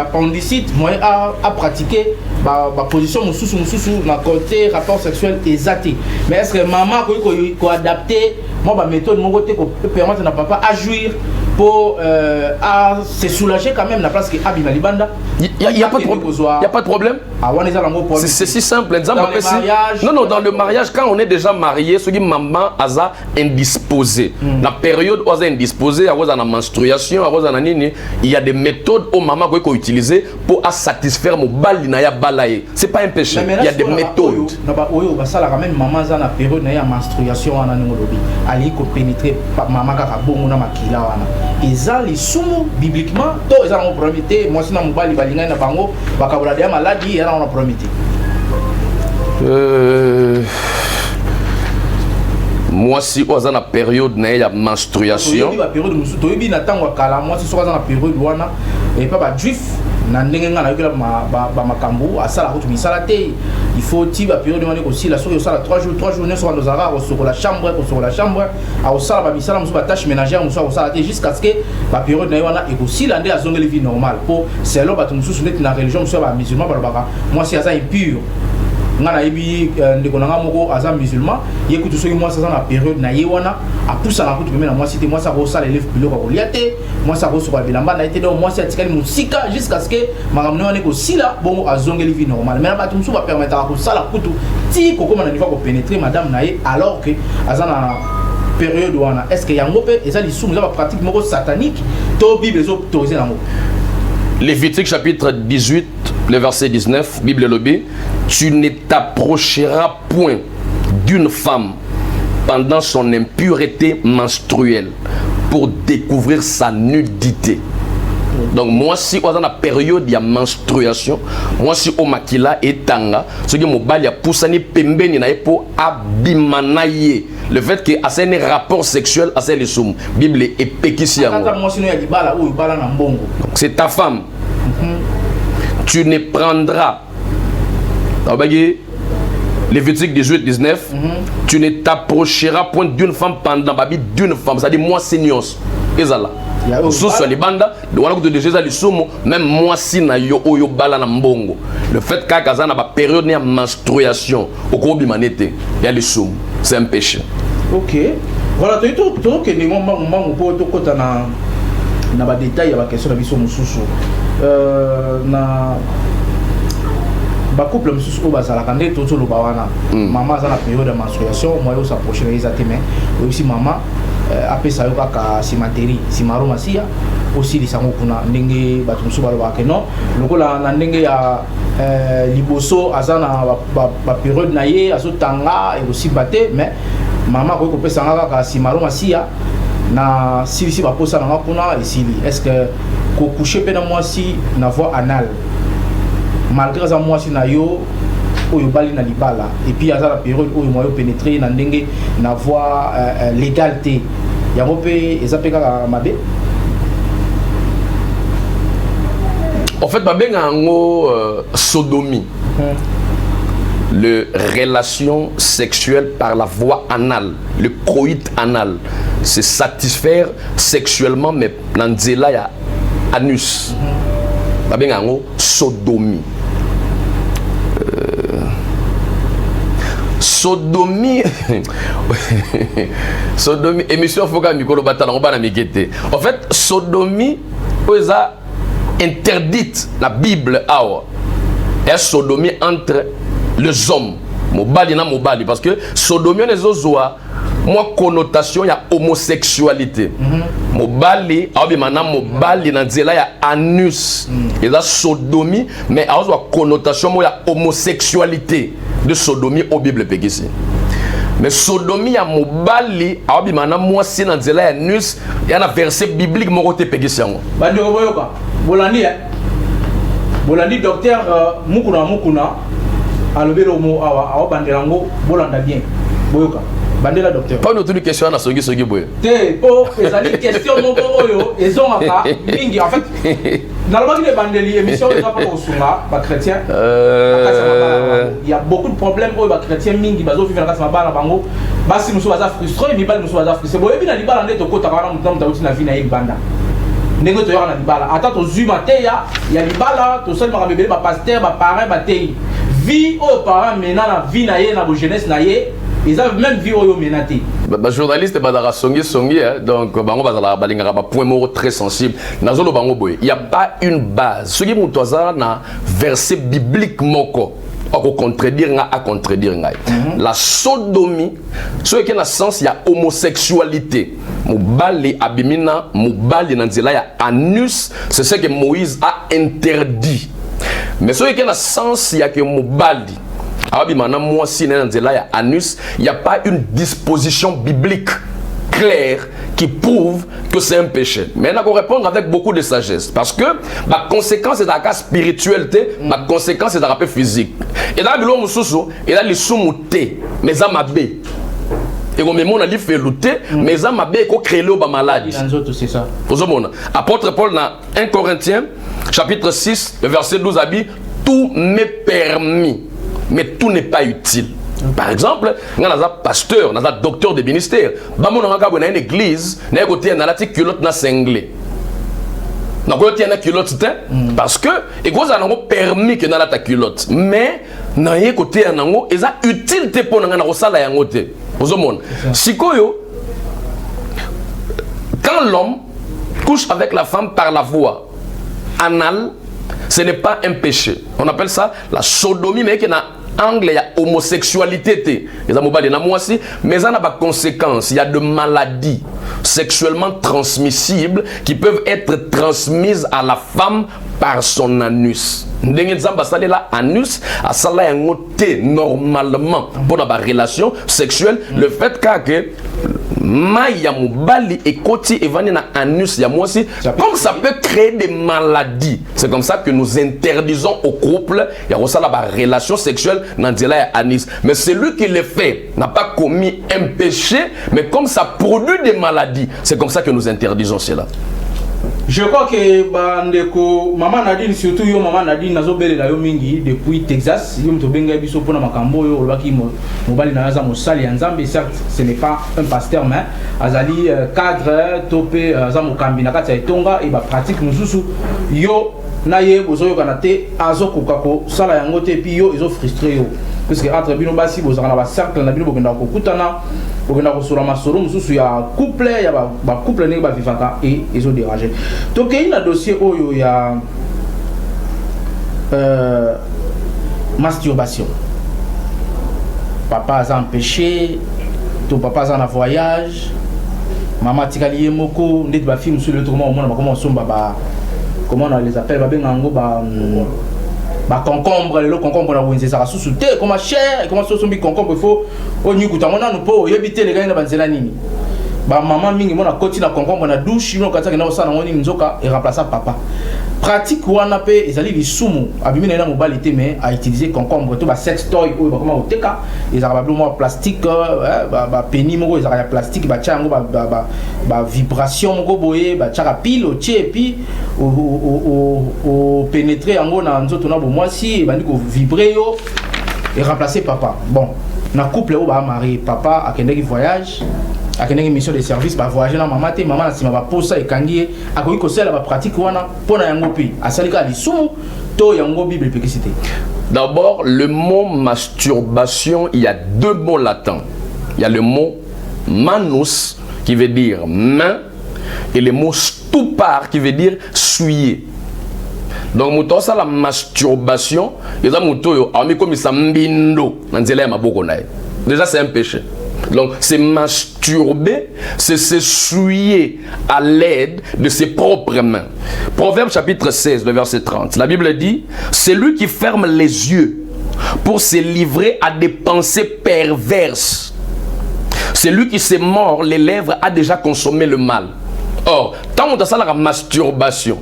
appendicite moi à pratiquer ba position mususu na côté rapport sexuel exact. Mais est-ce que maman ko adapter moi ba méthode mon côté ko permettre na papa à jouir pour à se soulager quand même la place que abima libanda il y a pas de problème. C'est si simple. Non, dans le mariage, quand on est déjà marié, ce qui maman a indisposé. La période où on est indisposé, à la menstruation, il y a des méthodes où maman peut utiliser pour satisfaire mon balaye. C'est pas un péché. Il y a des méthodes. Même maman a la période de menstruation, elle a pénétré maman a bon na makila wana. Ils les sous bibliquement, tous ils ont promis. Moi si na mobali balinga na bango bakabula de maladie et on a promis. Moi si on a la période de menstruation. La période où tu es dans moi si on a la période wana et pas juif. Makambo à ça la route il faut la période aussi la soirée ça 3 jours ne sont dans arabes sur la chambre à ça la misala musu tâche ménagère musu ça jusqu'à ce que la période na wana et aussi l'année à zone vie normale pour c'est là bato musu net na religion musu ba musulman ba moi si ça impur ngana yebi ndeko nanga moko aza musulman yekutu soki moi ça na période na yewana a poussa na kutu na moi cité moi ça ko ça les biloko ko liate moi ça ko so ba bilamba na été donc moi c'est atikali musika jusqu'à ce que makamno wane ko sila bongo azongeli vie normale mais na bato musu ba permettre ko sala kutu ti ko comme na niveau ko pénétrer madame na ye alors que azana période wana est-ce que yango pe eza li soumu za ba pratique moko satanique to bible zo autoriser nango. Lévitique chapitre 18 le verset 19 Bible lobby tu ne t'approcheras point d'une femme pendant son impureté menstruelle pour découvrir sa nudité. Donc moi si on a la période de menstruation, moi si au makila etanga, ce que mobali a poussani pembeni na epo abimanaye. Le fait que à un rapport sexuel à les soum, Bible et pekisi yango. C'est ta femme. Tu ne prendras. Lévitique 18-19, tu ne t'approcheras point d'une femme pendant la vie d'une femme. C'est-à-dire moi seigneur. Et ça là. Sur les bandes, même moi si na yo oyo bala na mbongo. Le fait qu'à na ba période de menstruation au cours du manete, il y a les soum. C'est un péché. Ok. Voilà, tu que les moments où pour tout na ba détail ya question na biso mususu. Na ba couple mususu ba sala kande to lo ba wana. Maman za na période de menstruation, moi yo s'approcher les ateme. Aussi maman après ça yo kaka simateri, simaro masia aussi li sango kuna ndenge batu mususu ba ba ke non. Lokola na ndenge ya liboso azana ba période na ye azotanga et aussi baté mais maman ko pesa nga kaka simaro masia na si ba posa na kuna isili est-ce que ko coucher pe na moi si na voie anale malgré ça moi si na yo oyo bali na libala et puis azala période oyo moi yo pénétrer na ndenge na voie légalité yango pe ezapeka ka mabe. En fait babenga ngo sodomie. Le relation sexuelle par la voie anale, le coït anal, c'est satisfaire sexuellement mais nanzela ya anus. Babenga ngo sodomie. Sodomie, sodomie, émission Foka Mikolo Batala, on va la mikete. En fait, sodomie, ça interdite la Bible awa. Et sodomie entre les hommes. Mobali na mobali, parce que sodomie les ozoa, moi connotation ya homosexualité. Mobali, awa mana mobali na nzela ya anus. Et ça sodomie, mais awa connotation moi ya homosexualité. De sodomie au Bible pekisi. Mais sodomie ya mobali awabi mana moi si na nzela ya nus ya na verset biblique moko te pekisi yango. Bandi ko boyoka. Bolandi docteur mukuna alobelo mo awa banderango bolanda bien. Boyoka. Bandela docteur. Pas une autre question na sogi boye. Te oh ezali question moko oyo ezongaka mingi en fait. Normalement les bandeli émission les pas au sunga ba chrétien. Il y a beaucoup de problèmes pour les chrétiens mingi bazo vivre na kasa mabala bango. Basi muso baza frustré ni bali muso baza frustré. Boye bina libala ndeto kota kana mutam tawuti na vie na banda. Ndenge to yona libala. Ata to zuma te ya libala to sel makambele ba pasteur ba parrain ba tei. Vie au parent mena na vie na ye na bo jeunesse na ye. Ils ont même vu au menaté. Journaliste badara songi donc bango bazala balingara ba point mot très sensible. Nazolo bango boy. Il y a pas une base. Ce qui mutoza na verset biblique moko. Ako contredire nga à contredire nga. La sodomie, ce qui est dans sens il y a homosexualité. Mubali abimina, mubali nanzela ya anus, c'est ce que Moïse a interdit. Mais ce qui est dans sens il y a que mubali moi si anus, il n'y a pas une disposition biblique claire qui prouve que c'est un péché. Mais on va répondre avec beaucoup de sagesse. Parce que ma conséquence est dans la spiritualité, ma conséquence est dans la physique. Et dans le monde, il y a les soumoutés, mais ça m'a bé. Et comme on a dit fait lutter, mais ça m'a bé qu'on crée le maladie. C'est ça. Apôtre Paul dans 1 Corinthiens, chapitre 6, le verset 12 a dit tout m'est permis. Mais tout n'est pas utile. Par exemple, nous avons un pasteur, nous avons un docteur de ministère. Nous avons une église, nous avons une culotte cinglée. Nous avons une culotte parce que nous avons permis que nous avons une culotte. Mais nous avons une utilité pour nous avons une quand l'homme couche avec la femme par la voie anale, ce n'est pas un péché. On appelle ça la sodomie, mais qui a angle, il y a homosexualité. Mais ça n'a pas de conséquences. Il y a de maladies sexuellement transmissibles qui peuvent être transmises à la femme par son anus. Anus, normalement pour la relation sexuelle, le fait que maille ya mobali et koti evani na anus ya mwasi, comme ça peut créer des maladies. C'est comme ça que nous interdisons au couple ya rosala ba relation sexuelle dans nzela ya anus. Mais celui qui le fait n'a pas commis un péché, mais comme ça produit des maladies, c'est comme ça que nous interdisons cela. Je crois que bandeko maman Nadine, surtout yo maman Nadine nazo belela yo mingi depuis Texas, yo mto benga biso pona makambo yo olobaki mobali na yaza mosali ya Nzambe. Certes ce n'est pas un pasteur, mais azali cadre topé za mokambi na kati ya etonga et ba pratique mususu yo na ye bozoyo kana te azo kokako sala yango te pi yo ezo frustré yo, parce que entre bino basi bozaka na ba cercle na bino bokenda kokutana bokenda kosura masolo mususu ya couple ya ba couple ne ba vivaka et ezo déranger. Donc il y a un dossier où il y a masturbation. Papa a empêché, ton papa a un voyage, maman tikali moko, net ba film sur le tourment au monde, comment on les appelle, ba concombre, le concombre na winze ça sous te, comment cher, comment so sombi concombre faut au nyuku tamona no po yebite les gars na banzela nini. Ba maman mingi mona koti na concombre na douche no kata na osana ngoni nzoka et remplacer papa. Pratique wana pe ezali lisumu abimi na mobile té mais à utiliser concombre to ba sex toy ou ba comment oteka ezala ba mo plastique ba penny moko ezala plastique ba chango ba vibration moko boye ba chaka pile o tie puis o pénétrer yango na nzoto na bo mwasi ba ndiko vibrer yo et remplacer papa. Bon, na couple ou ba marié papa akendeki voyage a une mission de service, bah voyager dans maman te maman si ma posa et kangié a ko sela ba pratique wana pona yango pi asalika li sumu to yango bible pécité. D'abord, le mot masturbation, il y a deux mots latins. Il y a le mot manus qui veut dire main et le mot stupar qui veut dire suyer. Donc muto ça la masturbation, ils ont muto yo ami comme ça mbindo nzela ya maboko nae. Déjà c'est un péché. Donc, c'est masturber, c'est s'essuyer à l'aide de ses propres mains. Proverbe chapitre 16, le verset 30. La Bible dit, c'est lui qui ferme les yeux pour se livrer à des pensées perverses. C'est lui qui s'est mort les lèvres a déjà consommé le mal. Or, tant on a ça la masturbation,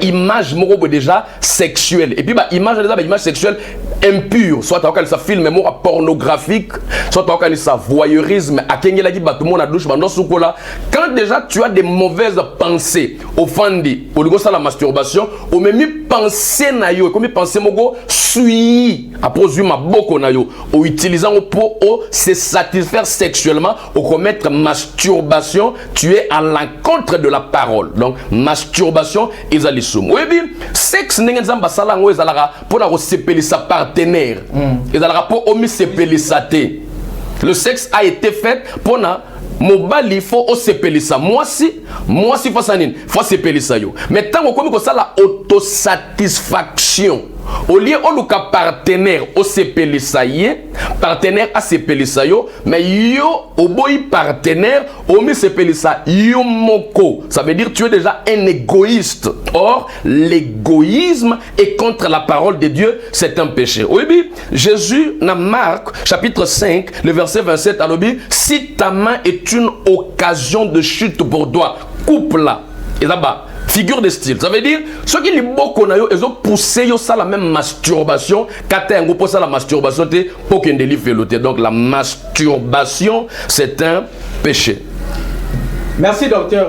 il image déjà sexuelle et puis image sexuelle impure, soit tu as ça film mémoire pornographique, soit tu as ça voyeurisme, quand déjà tu as des mauvaises pensées au fandi, au lieu de la masturbation, au même penser na yo, comme penser mogo suivi après ma boko na yo, ou utilisant pour se satisfaire sexuellement, ou commettre masturbation, tu es à l'encontre de la parole. Donc masturbation ils allaient sous. Oui bien, sexe n'est pas ça là, ils allaient pour la receper sa partenaire. Ils allaient pour omis sepeler sa tête. Le sexe a été fait pour na mobali faut sepeler ça. Moi si faut ça nini, faut sepeler ça yo. Mais tant qu'on comme ça la autosatisfaction. Au lieu où le partenaire au sepeler ça y est, partenaire a sepeler ça yo, mais yo au boy partenaire au mi sepeler ça yo moko. Ça veut dire tu es déjà un égoïste. Or l'égoïsme est contre la parole de Dieu, c'est un péché. Oui, Jésus dans Marc chapitre 5, le verset 27 à l'objet, si ta main est une occasion de chute pour toi, coupe-la. Et là-bas figure de style, ça veut dire ceux qui les beaucoup ils ont poussé ça la même masturbation quand on pose la masturbation pour qu'un délit fait l'autre. Donc la masturbation c'est un péché. Merci docteur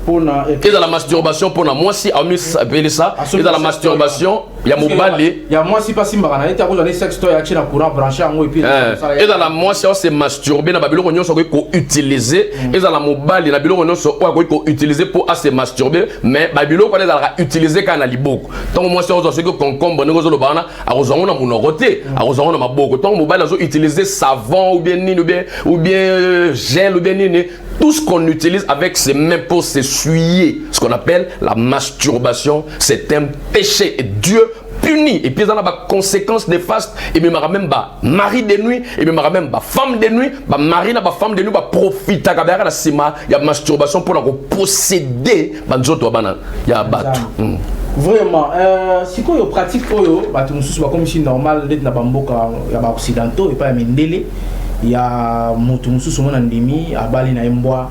pour na. Et dans la masturbation pour na moi si amis appelle ça et dans la masturbation il y a mon balai. Il y a moi si pas si marana et tu as des sex toys à courant branché en haut et puis. Et dans la moi si on s'est masturbé na babilo on so ko utiliser et dans la mobile na babilo on so ko utiliser pour se masturber mais babilo ko dans utiliser quand na liboko. Donc moi si on so que concombre ne zo bana a rozango na monoroté a rozango na maboko. Donc mobile zo utiliser savon ou bien nini ou bien gel ou bien nini. Tout ce qu'on utilise avec ses mains pour s'essuyer, ce qu'on appelle la masturbation, c'est un péché. Et Dieu punit. Et puis, il y a des conséquences néfastes. Et puis, il y a même mari de nuit. Et puis, il y a même femme de nuit. Mari et femme de nuit profitent. Il y a masturbation pour posséder. Il y a battu. Vraiment, si vous pratiquez, comme si normal, les occidentaux et pas les ya mutu mususu mona ndimi abali na mbwa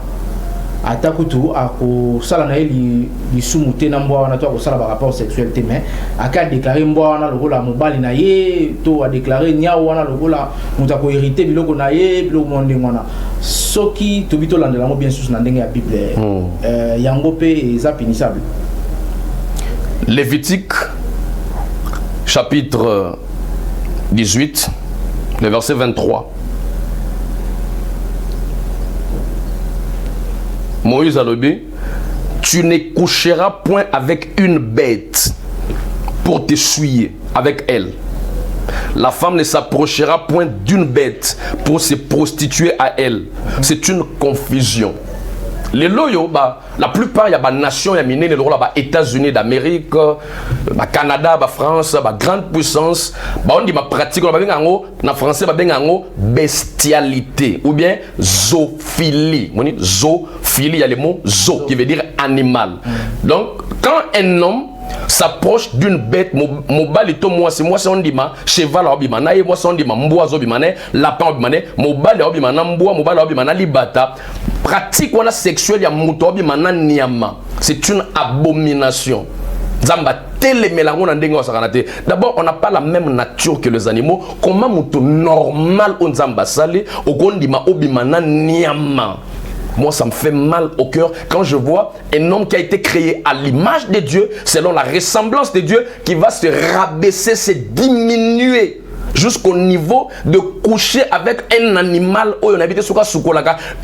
atakutu ako sala na eli lisumu te na mbwa wana to ako sala ba rapport sexuel te mais aka déclarer mbwa wana lokola mobali na ye to a déclarer nyao wana lokola mutu ako hériter biloko na ye biloko monde wana soki to bito landela mo bien sûr na ndenge ya bible yango pe eza punissable. Lévitique chapitre 18 le verset 23. Moïse a dit, tu ne coucheras point avec une bête pour t'essuyer avec elle. La femme ne s'approchera point d'une bête pour se prostituer à elle. C'est une confusion. Les loyaux, la plupart, il y a des nations, il y a des États-Unis d'Amérique, Canada, France, grande puissance. On dit pratique, en français, bestialité ou bien zoophilie. Zoophilie, il y a le mot zo qui veut dire animal. Donc, quand un homme s'approche d'une bête, mobalito moi c'est on dit ma cheval obima na moi on dit ma mboazo obima na lapin obima na mobali obima na mboa mobali obima na libata pratique wala sexuelle ya muto obima na niama, c'est une abomination. Zamba télémélango na ndenge wasakana te. D'abord on n'a pas la même nature que les animaux. Comment muto normal on zamba sali okondima obima na niama. Moi, ça me fait mal au cœur quand je vois un homme qui a été créé à l'image de Dieu, selon la ressemblance de Dieu, qui va se rabaisser, se diminuer jusqu'au niveau de coucher avec un animal. Oh, on habite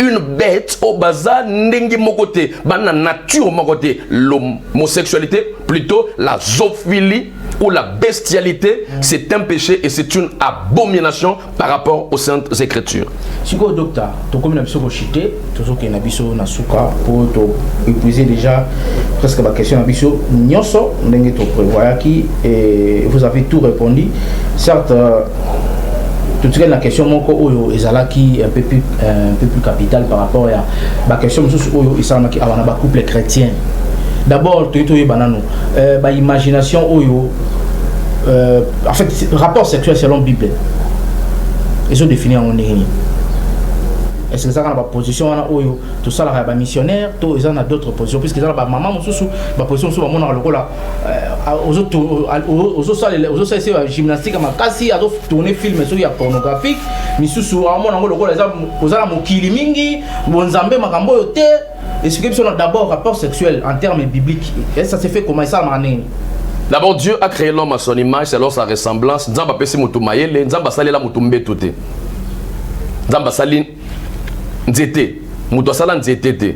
une bête au bazar, n'engi mokote, la nature mokote, l'homosexualité, plutôt la zoophilie ou la bestialité, c'est un péché et c'est une abomination par rapport aux Saintes Écritures. Si vous docteur, tu comme nabiso chité, toujours que nabiso nasuka pour épuiser déjà presque la question nabiso nyoso ndenge to prévoya qui et vous avez tout répondu. Certes tout ce qui est la question moko oyo ezalaki un peu plus capital par rapport à la question mususu oyo isalaki abana ba couple chrétien. D'abord tu es banano ba imagination oyo en fait rapport sexuel selon Bible. Ils sont définis en ligne. Est-ce que ça a une position oyo tout ça là ba missionnaire, tout ils ont d'autres positions puisque ça ba maman mususu ba position sur mona lokola aux autres c'est gymnastique makasi a tourner film sur ya pornographique misusu mona lokola za ozala mokili mingi bonzambe makambo yo te. Est-ce que c'est d'abord rapport sexuel en termes bibliques et ça s'est fait comment ça mané? D'abord Dieu a créé l'homme à son image selon sa ressemblance. Nzamba pesi mutu mayele, nzamba sali la mutu mbetuté. Nzamba sali nzete, mutu sala nzete te.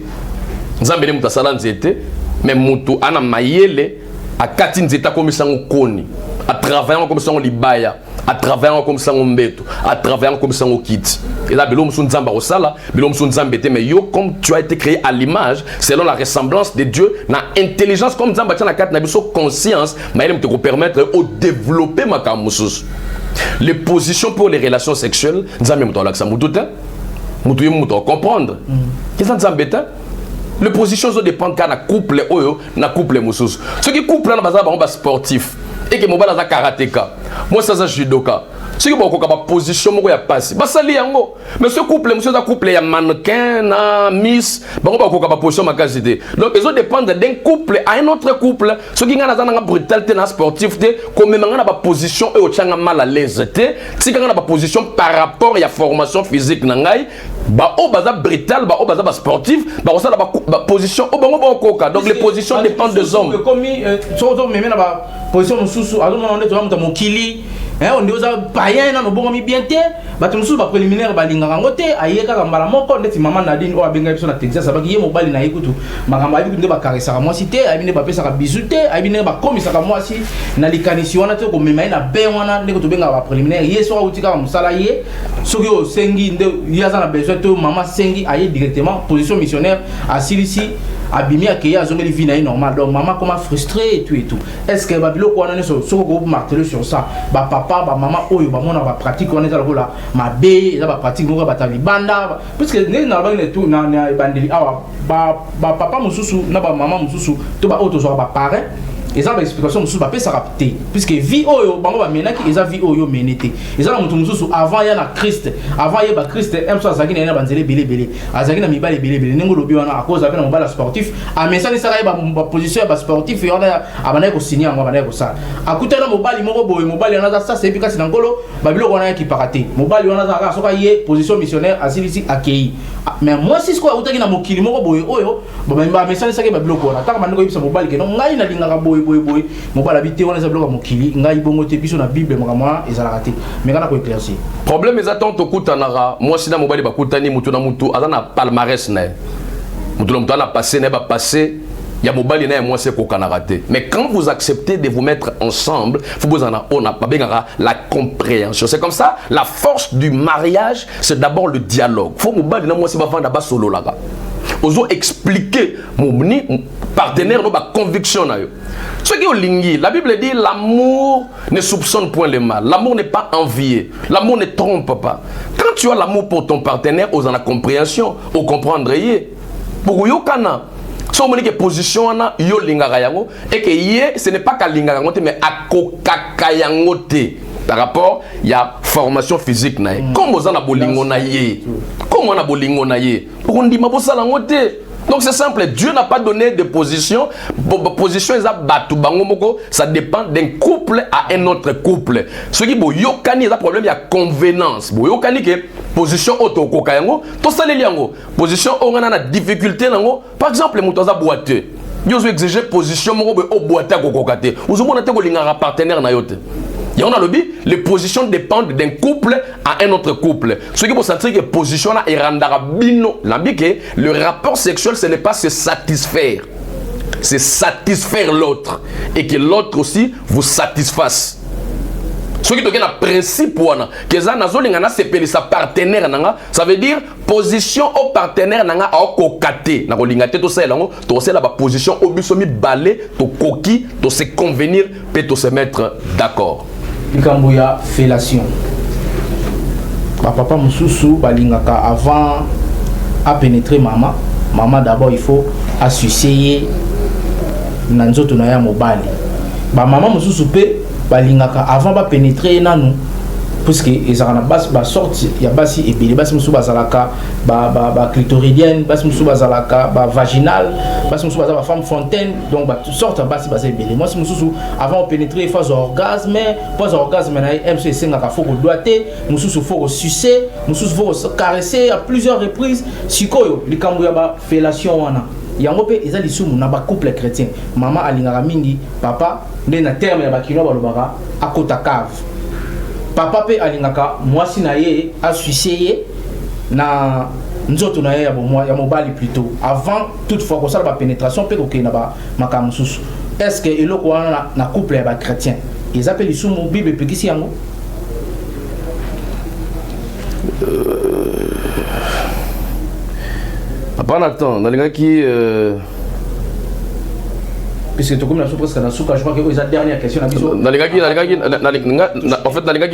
Nzamba ne mutu sala nzete, mais mutu ana mayele akati nzete komisango koni. À travers komisango libaya, à travers komisango mbetu, à travers komisango kiti. Et là belom sun nzamba osala, belom sun nzambete mais yo comme tu as été créé à l'image selon la ressemblance de Dieu, na intelligence comme nzamba tient la carte na biso conscience, mais il te permettre au développer ma kamusus. Les positions pour les relations sexuelles, nzambe muto la samutu te. Mutu muto comprendre. Qu'est-ce que nzambe te? Les positions sont dépendent quand na couple oyo na couple musus. Ceux qui couple na bazaba on ba sportif et que mobala za karatéka. Moi ça judoka. Si vous avez une position, vous avez passé. Mais ce couple, monsieur, un couple, il y a mannequin, miss, vous avez une position. Donc, ils dépendent d'un couple à un autre couple. Ceux qui ont une brutalité sportive, comme ils ont une position, ils ont mal à l'aise. Si vous avez une position par rapport à la formation physique, ba o baza brutal ba o baza ba sportif ba osala ba position o bango ba koka donc les positions dépendent des hommes comme surtout même na ba position mususu azona on est to mokili on dit aux païens na no bongo mi bien te ba to mususu ba préliminaire ba linga ngote ayeka ka mbala moko ndeti maman Nadine o abenga biso na Texas abaki ye mobali na yekutu makamba abi kunde ba karisa ka mwasi te abi ne ba pesa ka bisu te abi ne ba komisa ka mwasi na likanisi wana te ko mema na be wana ndeko to benga ba préliminaire yeso utika musala ye soki o sengi nde yaza na besoin to maman sengi aye directement position missionnaire à Silisi abimi akeye azongeli vie na normal donc maman comment frustré et tout est-ce que babilo ko wana so ko marteler sur ça ba papa ba maman oyo ba mona ba pratique on est là la ma be za ba pratique moko ba talibanda parce que ne na ba tout na bandeli awa ba papa mususu na ba maman mususu to ba auto so ba parent ils ont l'explication mususu ba pesa rapté puisque vie oyo bango ba menaki ils ont vie oyo menete ils ont mutu mususu avant ya na Christ avant ya ba Christ M so azaki na banzele belé azaki na mibale belé nengo lobi wana à cause na mobala sportif a mesani sala ya ba position ya ba sportif yo na abana ko signer ngo abana ko sala akutana mobali moko boye mobali wana ça c'est efficace na ngolo ba biloko wana ki paraté mobali wana za soka ye position missionnaire asilisi akei mais moi si quoi utaki na mokili moko boye oyo ba mesani sala ba biloko wana taka maniko yibisa mobali ke no ngai na lingaka boye mobali habité wana za biloko mokili ngai bongo te biso na bible makamwa ezala raté mais kana ko éclaircir problème ezata to kutanara moi sina mobali bakutani mutu na mutu azana palmarès na mutu na mutu ana passé na ba passé ya mobali na moi c'est kokana raté mais quand vous acceptez de vous mettre ensemble vous en on a pas bien la compréhension c'est comme ça la force du mariage c'est d'abord le dialogue faut mobali na moi c'est pas vendre ba solo là ozo expliquer mon partenaire no ba conviction na yo ce qui est au lingi la Bible dit l'amour ne soupçonne point le mal l'amour n'est pas envié l'amour ne trompe pas quand tu as l'amour pour ton partenaire aux en la compréhension au comprendre pour yo kana so moni que position ana yo lingaka yango et que yé ce n'est pas qu'à lingaka yango mais à kokaka yango te par rapport il y a formation physique na comme aux ana bolingo na yé comme on a bolingo na yé pour ndima bosala yango te. Donc c'est simple, Dieu n'a pas donné de position. Position ça dépend d'un couple à un autre couple. Ce qui est yokani, il y a problème, il y a convenance. Yokani que position auto kokayango, to saleli yango. Position on a difficulté nango. Par exemple, les moutons à boiter. Yo exiger position mo au boiter kokokate. Vous avez un lingara partenaire na yote. Et on a le but, les positions dépendent d'un couple à un autre couple. Ce qui peut sentir que position là est randarabino. Le rapport sexuel, ce n'est pas se satisfaire. C'est satisfaire l'autre. Et que l'autre aussi vous satisfasse. Ce qui est un principe, que sa partenaire, ça veut dire position au partenaire au kokate. La position au bisomi balé, to koki, to se convenir, peut se mettre d'accord. Ikambouya fellation. Papa Moussoussou balingaka avant à pénétrer maman. Maman d'abord il faut associer nanzoto na ya mobali. Ba maman Moussoussou pe balingaka avant ba pénétrer nanu puisque ils ont ba sorti ya basi et bili basi Moussou bazalaka ba clitoridienne basi Moussou bazalaka ba vaginal basi Moussou bazalaka femme fontaine donc ba sorte basi basi bili moi Moussou avant de pénétrer phase orgasme pas orgasme na MC sengaka faut ko doiter Moussou faut sucer Moussou faut caresser à plusieurs reprises sikoyo likambo ya ba fellation wana yango pe eza lisumu na ba couple chrétien maman alingaka mingi papa nde na terme ya bakino balobaka akota cave papa pe alingaka mwasi na ye asuiser na nzoto na ye ya mobali plutôt avant toutefois ko sala ba pénétration pe ko ke na ba makamususu est-ce que eloko wana na couple ya ba chrétien ils appellent lisumu bible pekisi yango Papa Nathan, dans les gars qui puisque tu comme presque dans souka je crois que la dernière question dans les gars qui en fait dans les gars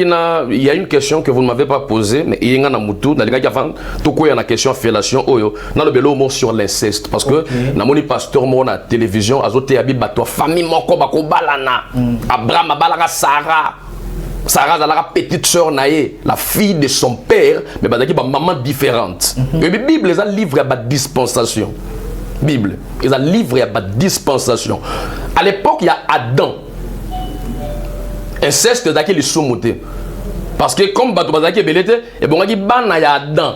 il y a une question que vous ne m'avez pas posée mais il y a mutu dans les gars qui avant tout quoi il y a une question fellation oyo dans le belo mot sur l'inceste parce que na moni pasteur mo na télévision azote abi bato famille moko bako balana Abraham balaka Sarah a la petite sœur naïe, la fille de son père, mais bah d'accord, maman différente. Et la Bible est un livre à dispensation. Bible, est un livre à dispensation. À l'époque, il y a Adam. Inceste d'accord les sous-montés. Parce que comme bato bazaki belete, et bon il y a Adam.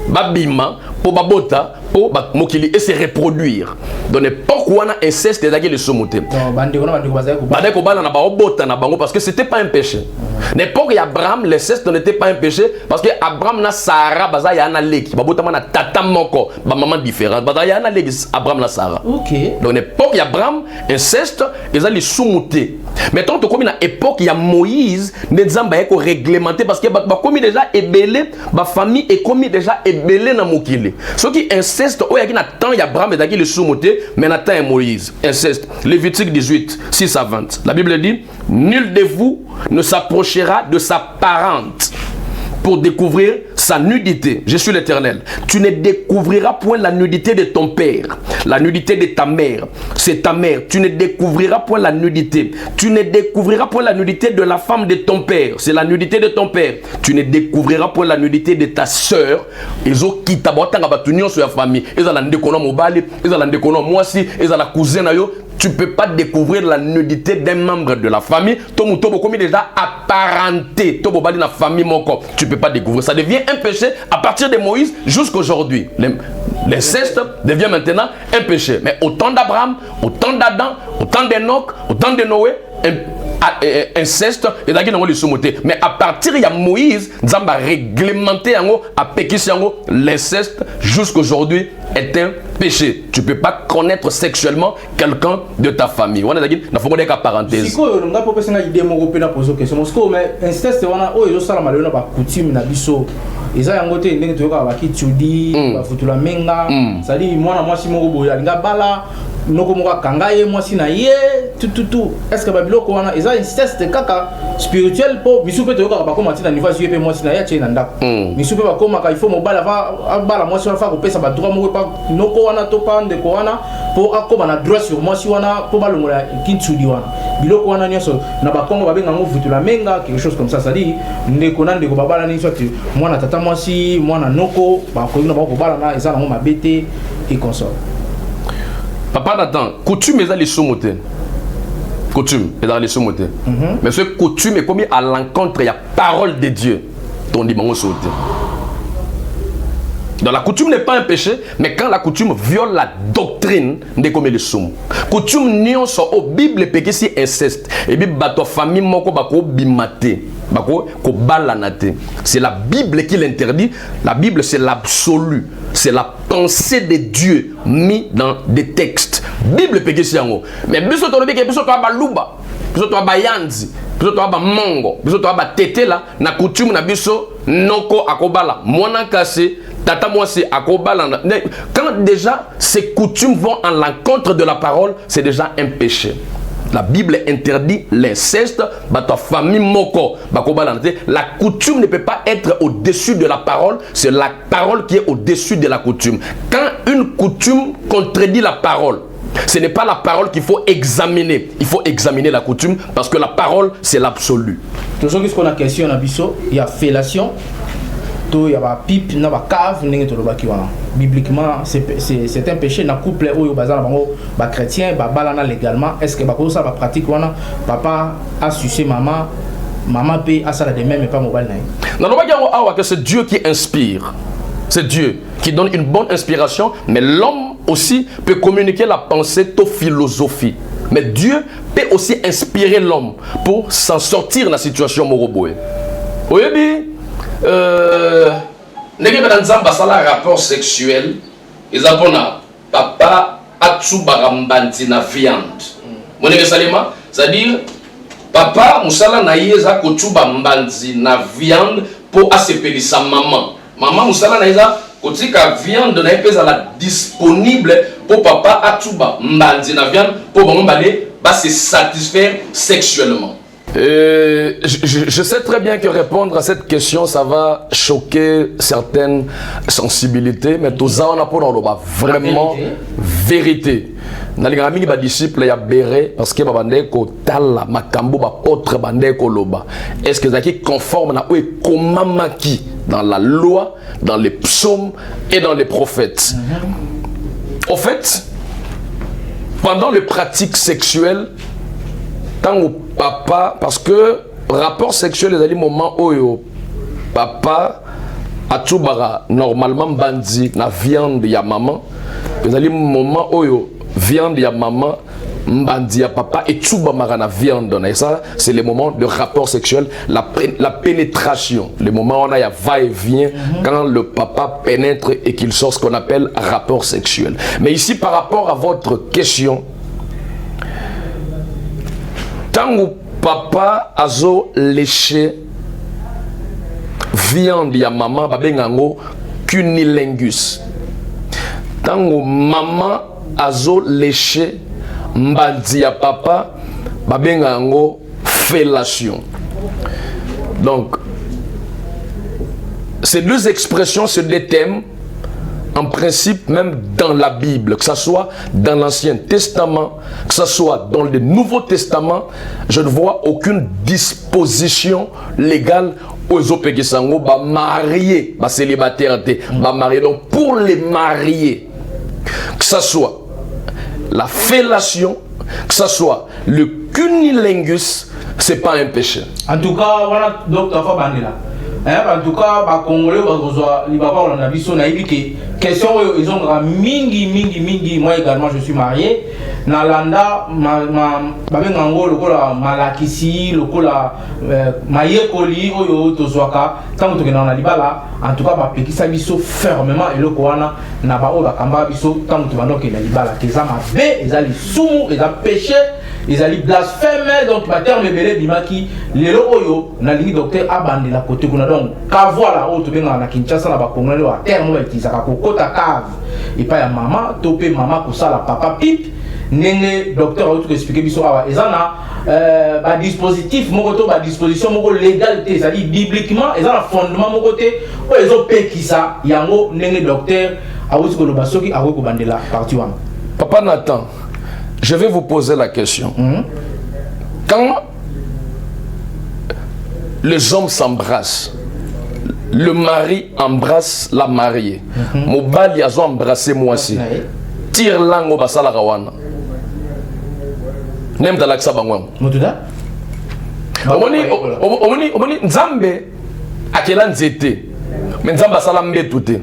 Babima pour babota pour mokili et se reproduire. Donc l'époque où on a inceste c'est-à-dire les somoté. Bandeko bana na ba obota na bango parce que c'était pas un péché. L'époque où Abraham l'inceste n'était pas un péché parce que Abraham na Sarah baza ya na leki babota na tata moko ba maman différente baza ya na leki Abraham na Sarah. OK. Donc l'époque où Abraham inceste ils allaient somoté. Maintenant to comme na époque il y a Moïse n'ezamba eko réglementé parce que ba commis déjà ébélé ba famille est commis déjà ébélé na mokili. Ce qui inceste o ya ki na temps ya Abraham et daki le soumoté mais na temps ya Moïse inceste. Lévitique 18 6 à 20. La Bible dit nul de vous ne s'approchera de sa parente pour découvrir sa nudité. Je suis l'Éternel. Tu ne découvriras point la nudité de ton père, la nudité de ta mère. C'est ta mère. Tu ne découvriras point la nudité. Tu ne découvriras point la nudité de la femme de ton père. C'est la nudité de ton père. Tu ne découvriras point la nudité de ta sœur. Ils ont quitté la famille. Ils ont la découvert mobile. Ils ont la découvert moi aussi. Ils ont la cousine. Tu ne peux pas découvrir la nudité d'un membre de la famille. Comme déjà apparenté. La famille, tu ne peux pas découvrir. Ça devient un péché à partir de Moïse jusqu'aujourd'hui. L'inceste devient maintenant un péché. Mais au temps d'Abraham, au temps d'Adam, au temps d'Enoch, au temps de Noé, inceste et mais à partir de Moïse nous avons réglementé l'inceste jusqu'aujourd'hui est un péché. Tu ne peux pas connaître sexuellement quelqu'un de ta famille. On a dit na faut dire parenthèse. Si on n'a pas pensé à idée mon groupe na poser question mais inceste on a yo sala malona ba coutume na biso. Eza yango te ndenge toyoka ba kitudi ba futula menga. Ça dit moi na moi si moko boya nga bala noko moka kangaye moi si na ye tout est-ce que babiloko wana eza inceste kaka spirituel po bisupe toyoka ba koma tina niveau yep moi si na ya chena ndako bisupe ba koma ka il faut mobala va bala moi si va ko pesa ba droit moko pa noko wana to pa ndeko wana po akoma na droit sur moi si wana po balongola kintudi wana biloko wana nyoso na ba kongo ba benga ngo vutula menga quelque chose comme ça dit ndeko na ndeko babala ni soit moi na tata moi si moi na noko ba ko ina ba ko bala na eza na ngo mabete et consort. Papa Nathan, coutume est dans les sous-motés. Coutume est dans les sous-motés. Mais ce coutume est commis à l'encontre, il y a parole de Dieu. Ton dit, sauté. Donc la coutume n'est pas un péché, mais quand la coutume viole la doctrine, de comme les soum. Coutume nion so au Bible péché si inceste. Et puis bato famille moko bako bimate. Bako ko balanate. C'est la Bible qui l'interdit. La Bible c'est l'absolu. C'est la pensée de Dieu mis dans des textes. Bible péché si yango. Mais biso to lobeke biso to baluba. Biso to bayanzi. Biso to ba mongo. Biso to ba tete là na coutume na biso noko akobala. Mwana kase tata moi c'est akobala. Quand déjà ces coutumes vont à l'encontre de la parole, c'est déjà un péché. La Bible interdit l'inceste, ta famille moko, la coutume ne peut pas être au-dessus de la parole, c'est la parole qui est au-dessus de la coutume. Quand une coutume contredit la parole, ce n'est pas la parole qu'il faut examiner, il faut examiner la coutume parce que la parole c'est l'absolu. Tout ce qu'on a question à Bisso, il y a fellation. Il y a pas pipe, il y a pas cave, bibliquement c'est un péché. Dans couple où les chrétiens balana légalement, est-ce que ça va pratique papa a sucé maman, maman paye à ça de même mais pas mobile. Non, c'est Dieu qui inspire. C'est Dieu qui donne une bonne inspiration, mais l'homme aussi peut communiquer la pensée de philosophie. Mais Dieu peut aussi inspirer l'homme pour s'en sortir de la situation moroboé. Oui, nege ba nzamba sala rapport sexuel ezapona papa atsuba mbandi na viande monenge salema c'est-à-dire papa musala na yeza kotsuba mbandi na viande pour asepelisa maman musala na yeza kotika viande na epeza la disponible pour papa atsuba mbandi na viande pour bon balé ba se satisfaire sexuellement. Je sais très bien que répondre à cette question, ça va choquer certaines sensibilités, mais tout ça, on a pas vraiment vérité. Dans les amis qui disciples, il y a béré parce que babande ko tala makambo ba autre bande ko loba. Est-ce que ça qui conforme na ou komamaki dans la loi, dans les psaumes et dans les prophètes. Au fait, pendant les pratiques sexuelles, tant au papa, parce que rapport sexuel les ali moment où papa a tout bara normalement bandi na viande ya maman, les ali moment où viande ya maman mbandi ya papa et tout bara na viande, et ça c'est le moment de rapport sexuel, la pénétration, le moment où on a ya va et vient quand le papa pénètre et qu'il sort ce qu'on appelle rapport sexuel. Mais ici par rapport à votre question, tant papa azo léché viande ya maman babengango cunilingus. Tango maman azo léché mbandi ya papa babengango fellation. Donc ces deux expressions, ces deux thèmes, en principe, même dans la Bible, que ce soit dans l'Ancien Testament, que ce soit dans le Nouveau Testament, je ne vois aucune disposition légale aux opégisango, bah mariés, bah célibataires, bah mariés. Donc pour les mariés, que ce soit la fellation, que ce soit le cunnilingus, c'est pas un péché. En tout cas, voilà, docteur Fabandela. En tout cas, les Congolais, on a vu son question, ils ont mingi. Moi également, je suis marié. Nalanda, babengango, lokola malakisi, lokola mayekoli, oyo tozwaka. Tant que tu es dans la libala, en tout cas, bapekisa biso fermement et le koana na ba oba kamba biso tant que tu vas donc la libala. Keza mabe, ezali sumu, ezali péché. Ils allaient blasphémer, donc ma terme belé bimaki les oyo na ligne docteur abandé la côté kuna donc ka voilà o to benga na Kinshasa na ba congolais wa terme ba itisaka kokota cave et pas ya maman topé maman ko sala papa pipe nene docteur a tout expliquer biso awa ezana ba dispositif moko to ba disposition moko légalité ça dit bibliquement ezana fondement moko te o ezo pekisa yango nene docteur a wuti ko loba soki a ko bandela parti wana Papa Nathan, je vais vous poser la question. Quand les hommes s'embrassent, le mari embrasse la mariée. Mon bal yazo embrassé moi aussi. Tire lango basala kawana. Nem dalaksa bangwam. Motuda? Omoni nzambe akela nzete. Mais nzamba sala mbetu te.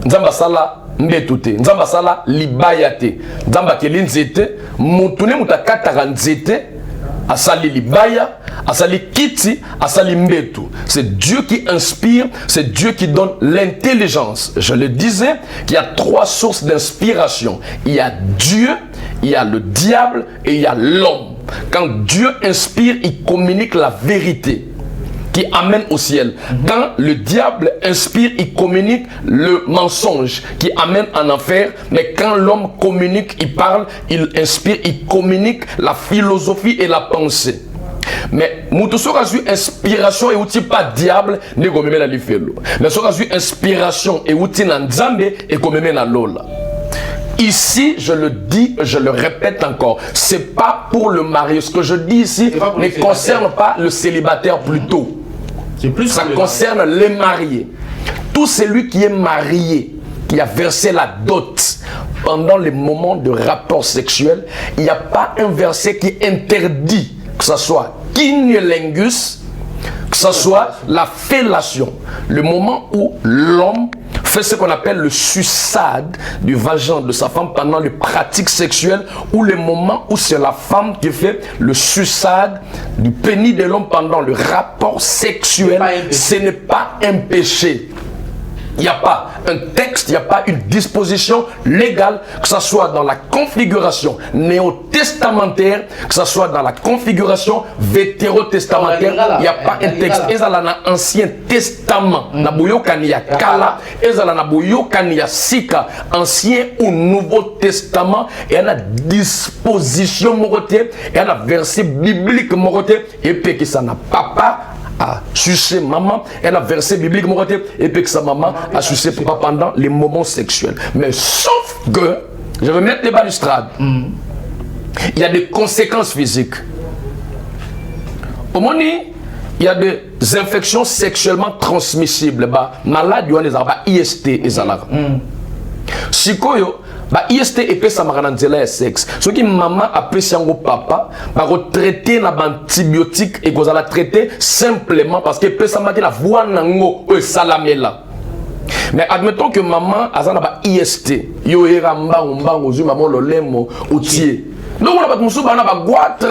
Nzamba sala mbetu te. Nzamba sala libaya te. Nzamba keli nzete, mutune mutakataka nzete, asali libaya, asali kiti, asali mbetu. C'est Dieu qui inspire, c'est Dieu qui donne l'intelligence. Je le disais qu'il y a trois sources d'inspiration. Il y a Dieu, il y a le diable et il y a l'homme. Quand Dieu inspire, il communique la vérité qui amène au ciel. Quand le diable inspire, il communique le mensonge qui amène en enfer. Mais quand l'homme communique, il parle, il inspire, il communique la philosophie et la pensée. Mais Moutousok a eu inspiration et outil pas diable, ne gomeme la lifelo. Mais Sok a eu inspiration et outil nanzambe et gomeme la lola. Ici, je le dis, je le répète encore, c'est pas pour le mari. Ce que je dis ici ne concerne pas le célibataire plutôt. Ça concerne les mariés. Tout celui qui est marié, qui a versé la dot pendant les moments de rapport sexuel, il n'y a pas un verset qui interdit que ce soit cunnilingus, que ce soit la fellation. Le moment où l'homme fait ce qu'on appelle le suçade du vagin de sa femme pendant les pratiques sexuelles, ou le moment où c'est la femme qui fait le suçade du pénis de l'homme pendant le rapport sexuel, ce n'est pas un péché. Il n'y a pas un texte, il n'y a pas une disposition légale, que ce soit dans la configuration néo-testamentaire, que ce soit dans la configuration vétérotestamentaire, il n'y a pas un texte. Et ça, dans l'Ancien Testament, Nabouyokania Kala, et ça, Nabouyokania Sika, Ancien ou Nouveau Testament, et il y a une disposition moroté, et il y a un verset biblique moroté, et puis que ça n'a pas a sucé maman, elle a versé biblique et puis que sa maman a sucé papa pendant les moments sexuels. Mais sauf que, je vais mettre les balustrades, il y a des conséquences physiques. Au moment il y a des infections sexuellement transmissibles, malades, il y a des IST et Zalara. Sikoyo, IST et pesa marananzela et sexe. Ce qui maman apprécie en papa, va traiter na antibiotique et qu'on a traité simplement parce que pesa maki la voix nango e salamela. Mais admettons que maman a un IST, yo eramba umbango zu maman lolemo outil. Donc on a pas musu bana ba goitre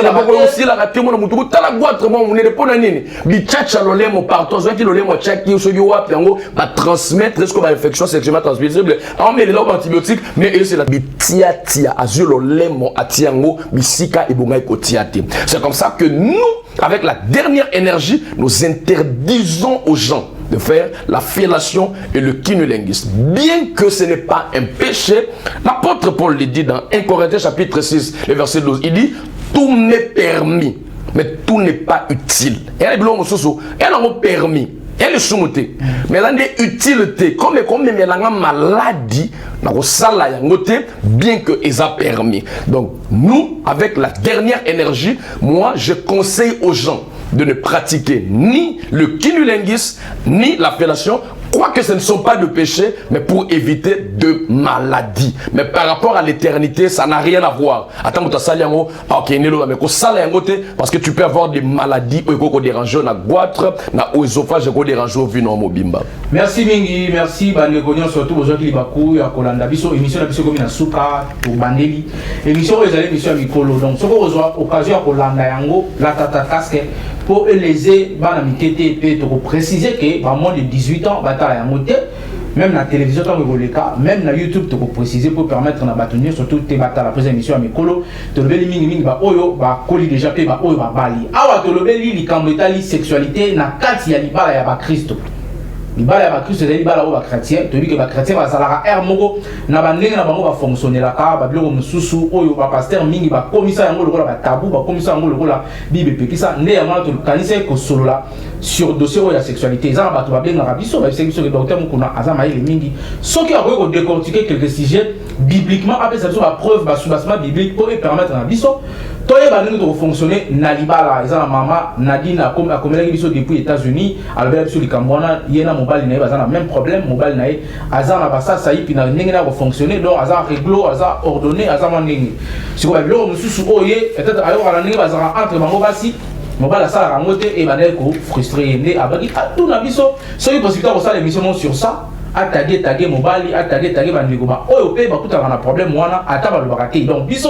la boko aussi la raté mon mutu tala goitre mon on est pour nani bi tchatcha lolemo partout zo ki lolemo tchaki so yo wa yango ba transmettre ce qu'on va infection sexuellement transmissible on met les antibiotiques mais eux c'est la bi tia azul lolemo atiango bisika ibonga ko tiati. C'est comme ça que nous avec la dernière énergie nous interdisons aux gens de faire la fellation et le cunnilingus. Bien que ce n'est pas un péché, l'apôtre Paul le dit dans 1 Corinthiens chapitre 6, le verset 12, il dit « Tout m'est permis, mais tout n'est pas utile. Et elle a permis. Elle est soumoutée. Mais elle a des utilités. Comme elle a une maladie, bien que elle a permis. Donc, nous, avec la dernière énergie, moi, je conseille aux gens de ne pratiquer ni le cunnilingus, ni l'appellation, quoique ce ne sont pas de péchés, mais pour éviter de maladies. Mais par rapport à l'éternité, ça n'a rien à voir. Attends, tu as parce que tu peux avoir des maladies qui peuvent déranger la goitre, na oesophage qui déranger au vino mobimba. Merci Mingi, merci Banegonion, surtout aux gens qui bakou ya kolanda biso émission na biso comme na suka pour bandeli. Émission les allez émission mikolo. Donc ce qu'on reçoit occasion à kolanda yango la tata casque pour élever banamité et pour préciser que ba moins de 18 ans bata yango te. Même la télévision, même la YouTube, tu peux préciser pour permettre de bâtonner surtout tes batailles. La première émission à Mikolo, tu le beli mingi ba oyo ba koli déjà pe ba oyo ba bali. Awa tu le beli li kambetali sexualité na kati ya libala ya ba Christo. Libala ya ba Christo c'est libala o ba chrétien. Tu dis que ba chrétien ba salara moko na ba ndenge na bango ba fonctionner la ka ba biloko mususu oyo ba pasteur mingi ba komisa yango lokola ba tabou ba komisa yango lokola bible pekisa nde ya mwana to kanisa ko solola sur dossier de la sexualité. Ils ont battu la rabisso, c'est le docteur Mukuna, Azama et les Mingi. Ceux qui ont décortiqué quelques sujets bibliquement, après ça, la preuve, soubassement biblique pour permettre un bisso. Toi, il va fonctionner Nalibala, ils ont maman Nadine a commis depuis les États-Unis, Albert sur les Cambouana, il y a un mobile naïf, ils ont le même problème, mobile naïf, Azam a passé ça, puis n'a pas fonctionné, donc Azam réglo, Azam ordonné, Azam en ligne. Si vous avez le mot sous Oye, peut-être alors à la ligne, Azam entre Mangobasi. Je vais ça et frustré à tout la biso c'est une possibilité de faire l'émission sur ça à taguer mobile à taguer bandigoba oh pe ba kuta na problème wana ataba le baraté donc biso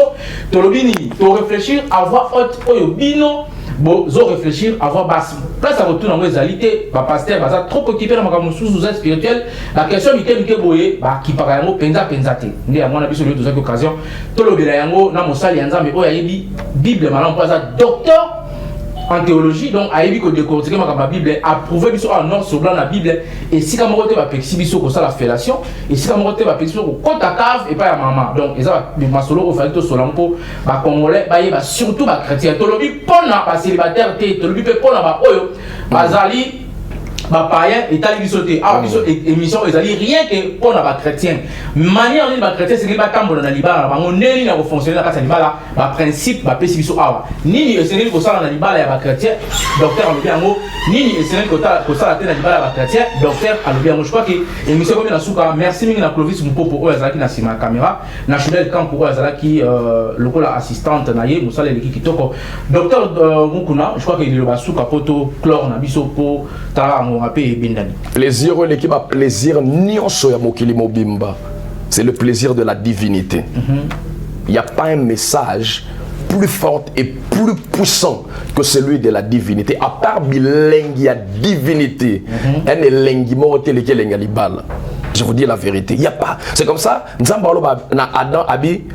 to lobini to réfléchir à voix haute oyo bino bon zo réfléchir à voix basse place à retour dans les alité ba pasteur ba trop occupé dans ma sous spirituel la question mike boye ba ki para yango penza te ndi ya mwana biso le deux occasion to lobela yango na mosali ya nzambe oyo yebi bible malam pas docteur en théologie, donc, a évi que décortiquer ma Bible, approuvé biso en nord sur blanc la Bible, et si comme on va pexi biso comme ça la fellation, et si comme on va pexi biso contre ta cave et pas à maman. Donc, ils ont des masolo au fait sur l'ampo, bah congolais, bah surtout bah chrétien. Tolobi pona, bah célibataire, tolobi pe pona, bah oyo, bah zali. Ma païen est allé sauter. Ah, émission, ils allaient rien que pour la chrétien. Manière de la chrétien, c'est que la cambo dans la libala, on n'est pas fonctionner dans la libala, ma principe, ma pécibiso awa. Ni c'est que ça dans la libala et la chrétien, docteur en bien mot, ni c'est que ça la tête la libala et la chrétien, docteur en bien mot. Je crois que émission comme la souka, merci mille na Clovis Moupo pour eux qui n'a pas ma caméra, national camp pour eux qui le coup la assistante naïe, Moussa les qui toko. Docteur Mukuna, je crois qu'il est le souka poto chlore na biso pour tara. Plaisir, l'équipe a plaisir, c'est le plaisir de la divinité. Il n'y a pas un message plus fort et plus puissant que celui de la divinité. À part bilingue, il y a divinité. Je vous dis la vérité. Il n'y a pas. C'est comme ça. Adam Abi,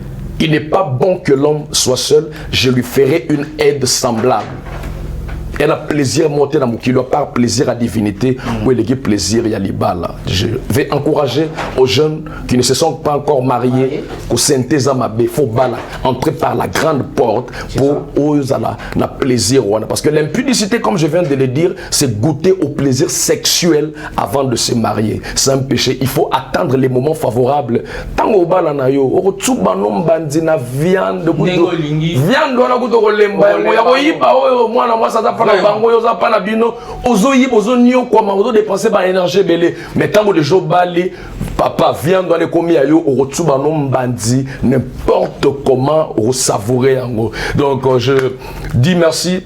il n'est pas bon que l'homme soit seul. Je lui ferai une aide semblable. Elle a plaisir monter dans mon kilo par plaisir à divinité ou il y a plaisir il y a libala. Je vais encourager aux jeunes qui ne se sont pas encore mariés qu'au Saint-Ezamabé faut bala entrer par la grande porte pour oser la plaisir parce que l'impudicité comme je viens de le dire c'est goûter au plaisir sexuel avant de se marier. C'est un péché. Il faut attendre les moments favorables. Tant au bala na yo o tsuba no mbandi na viande viande wana kuto lemba ya koyiba oyo mwana mwasa za bango yoza pana bino ozo yib ozo nyo kwa ozo dépenser ba énergie belé mais tango de jour bali papa vient dans les commis ayo o tsuba no mbandi n'importe comment o savourer yango. Donc je dis merci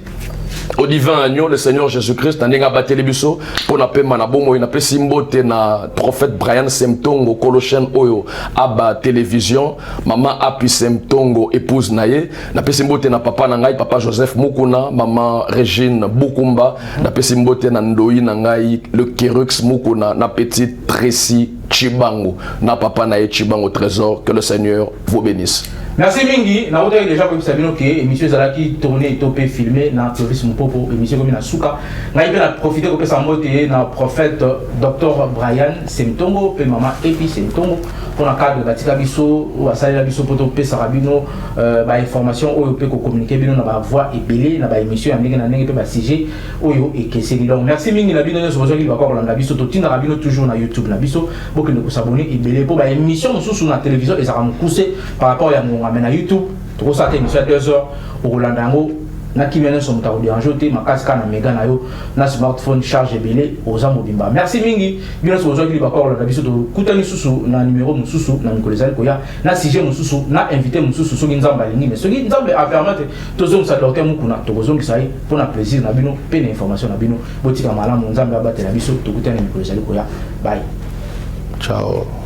au divin agneau, le Seigneur Jésus-Christ, n'a pas télébiso pour la paix manabomo, il a pas simbote na prophète Brian Semtongo, Colossiens Oyo, aba télévision, maman Api Semtongo, épouse naye, n'a pas simbote na papa nangai, papa Joseph Mukuna, maman Régine Bukumba, n'a pas simbote na Ndoi nangai, le Kerux Mukuna, na petite Tracy Chibango, na papa naye Chibango trésor, que le Seigneur vous bénisse. Merci mingi, na autre déjà comme ça bien que émission Zalaki tourné topé filmé na Clovis Mpopo émission comme na Souka. Na ibe na profiter ko pesa moté na prophète Dr Brian Semtongo pe maman Epi Semtongo pour na cadre batika biso ou asali la biso poto pesa rabino ba information oyo pe ko communiquer bino na ba voix et belé na ba émission ya ndenge na ndenge pe ba sujet oyo ekeseli. Donc merci mingi na bino nyo sozo ki ba ko na biso to tinda rabino toujours na YouTube na biso bokende ko s'abonner et belé pour ba émission sous na télévision et ça va me pousser par rapport à na YouTube, tu vois ça émission à 2h au Rolandango, na qui vient son temps de déranger, ma casque na méga na yo, na smartphone charge belé aux amobimba. Merci mingi, bien sûr aujourd'hui il va encore la biso de kutani susu na numéro mususu na mikolezali koya, na sujet mususu na invité mususu so nzamba lingi mais so nzamba a permettre tozo sa docteur mukuna tozo ki sai pour na plaisir na bino pe na information na bino botika malamu nzamba abatela biso to kutani mikolezali koya. Bye. Ciao.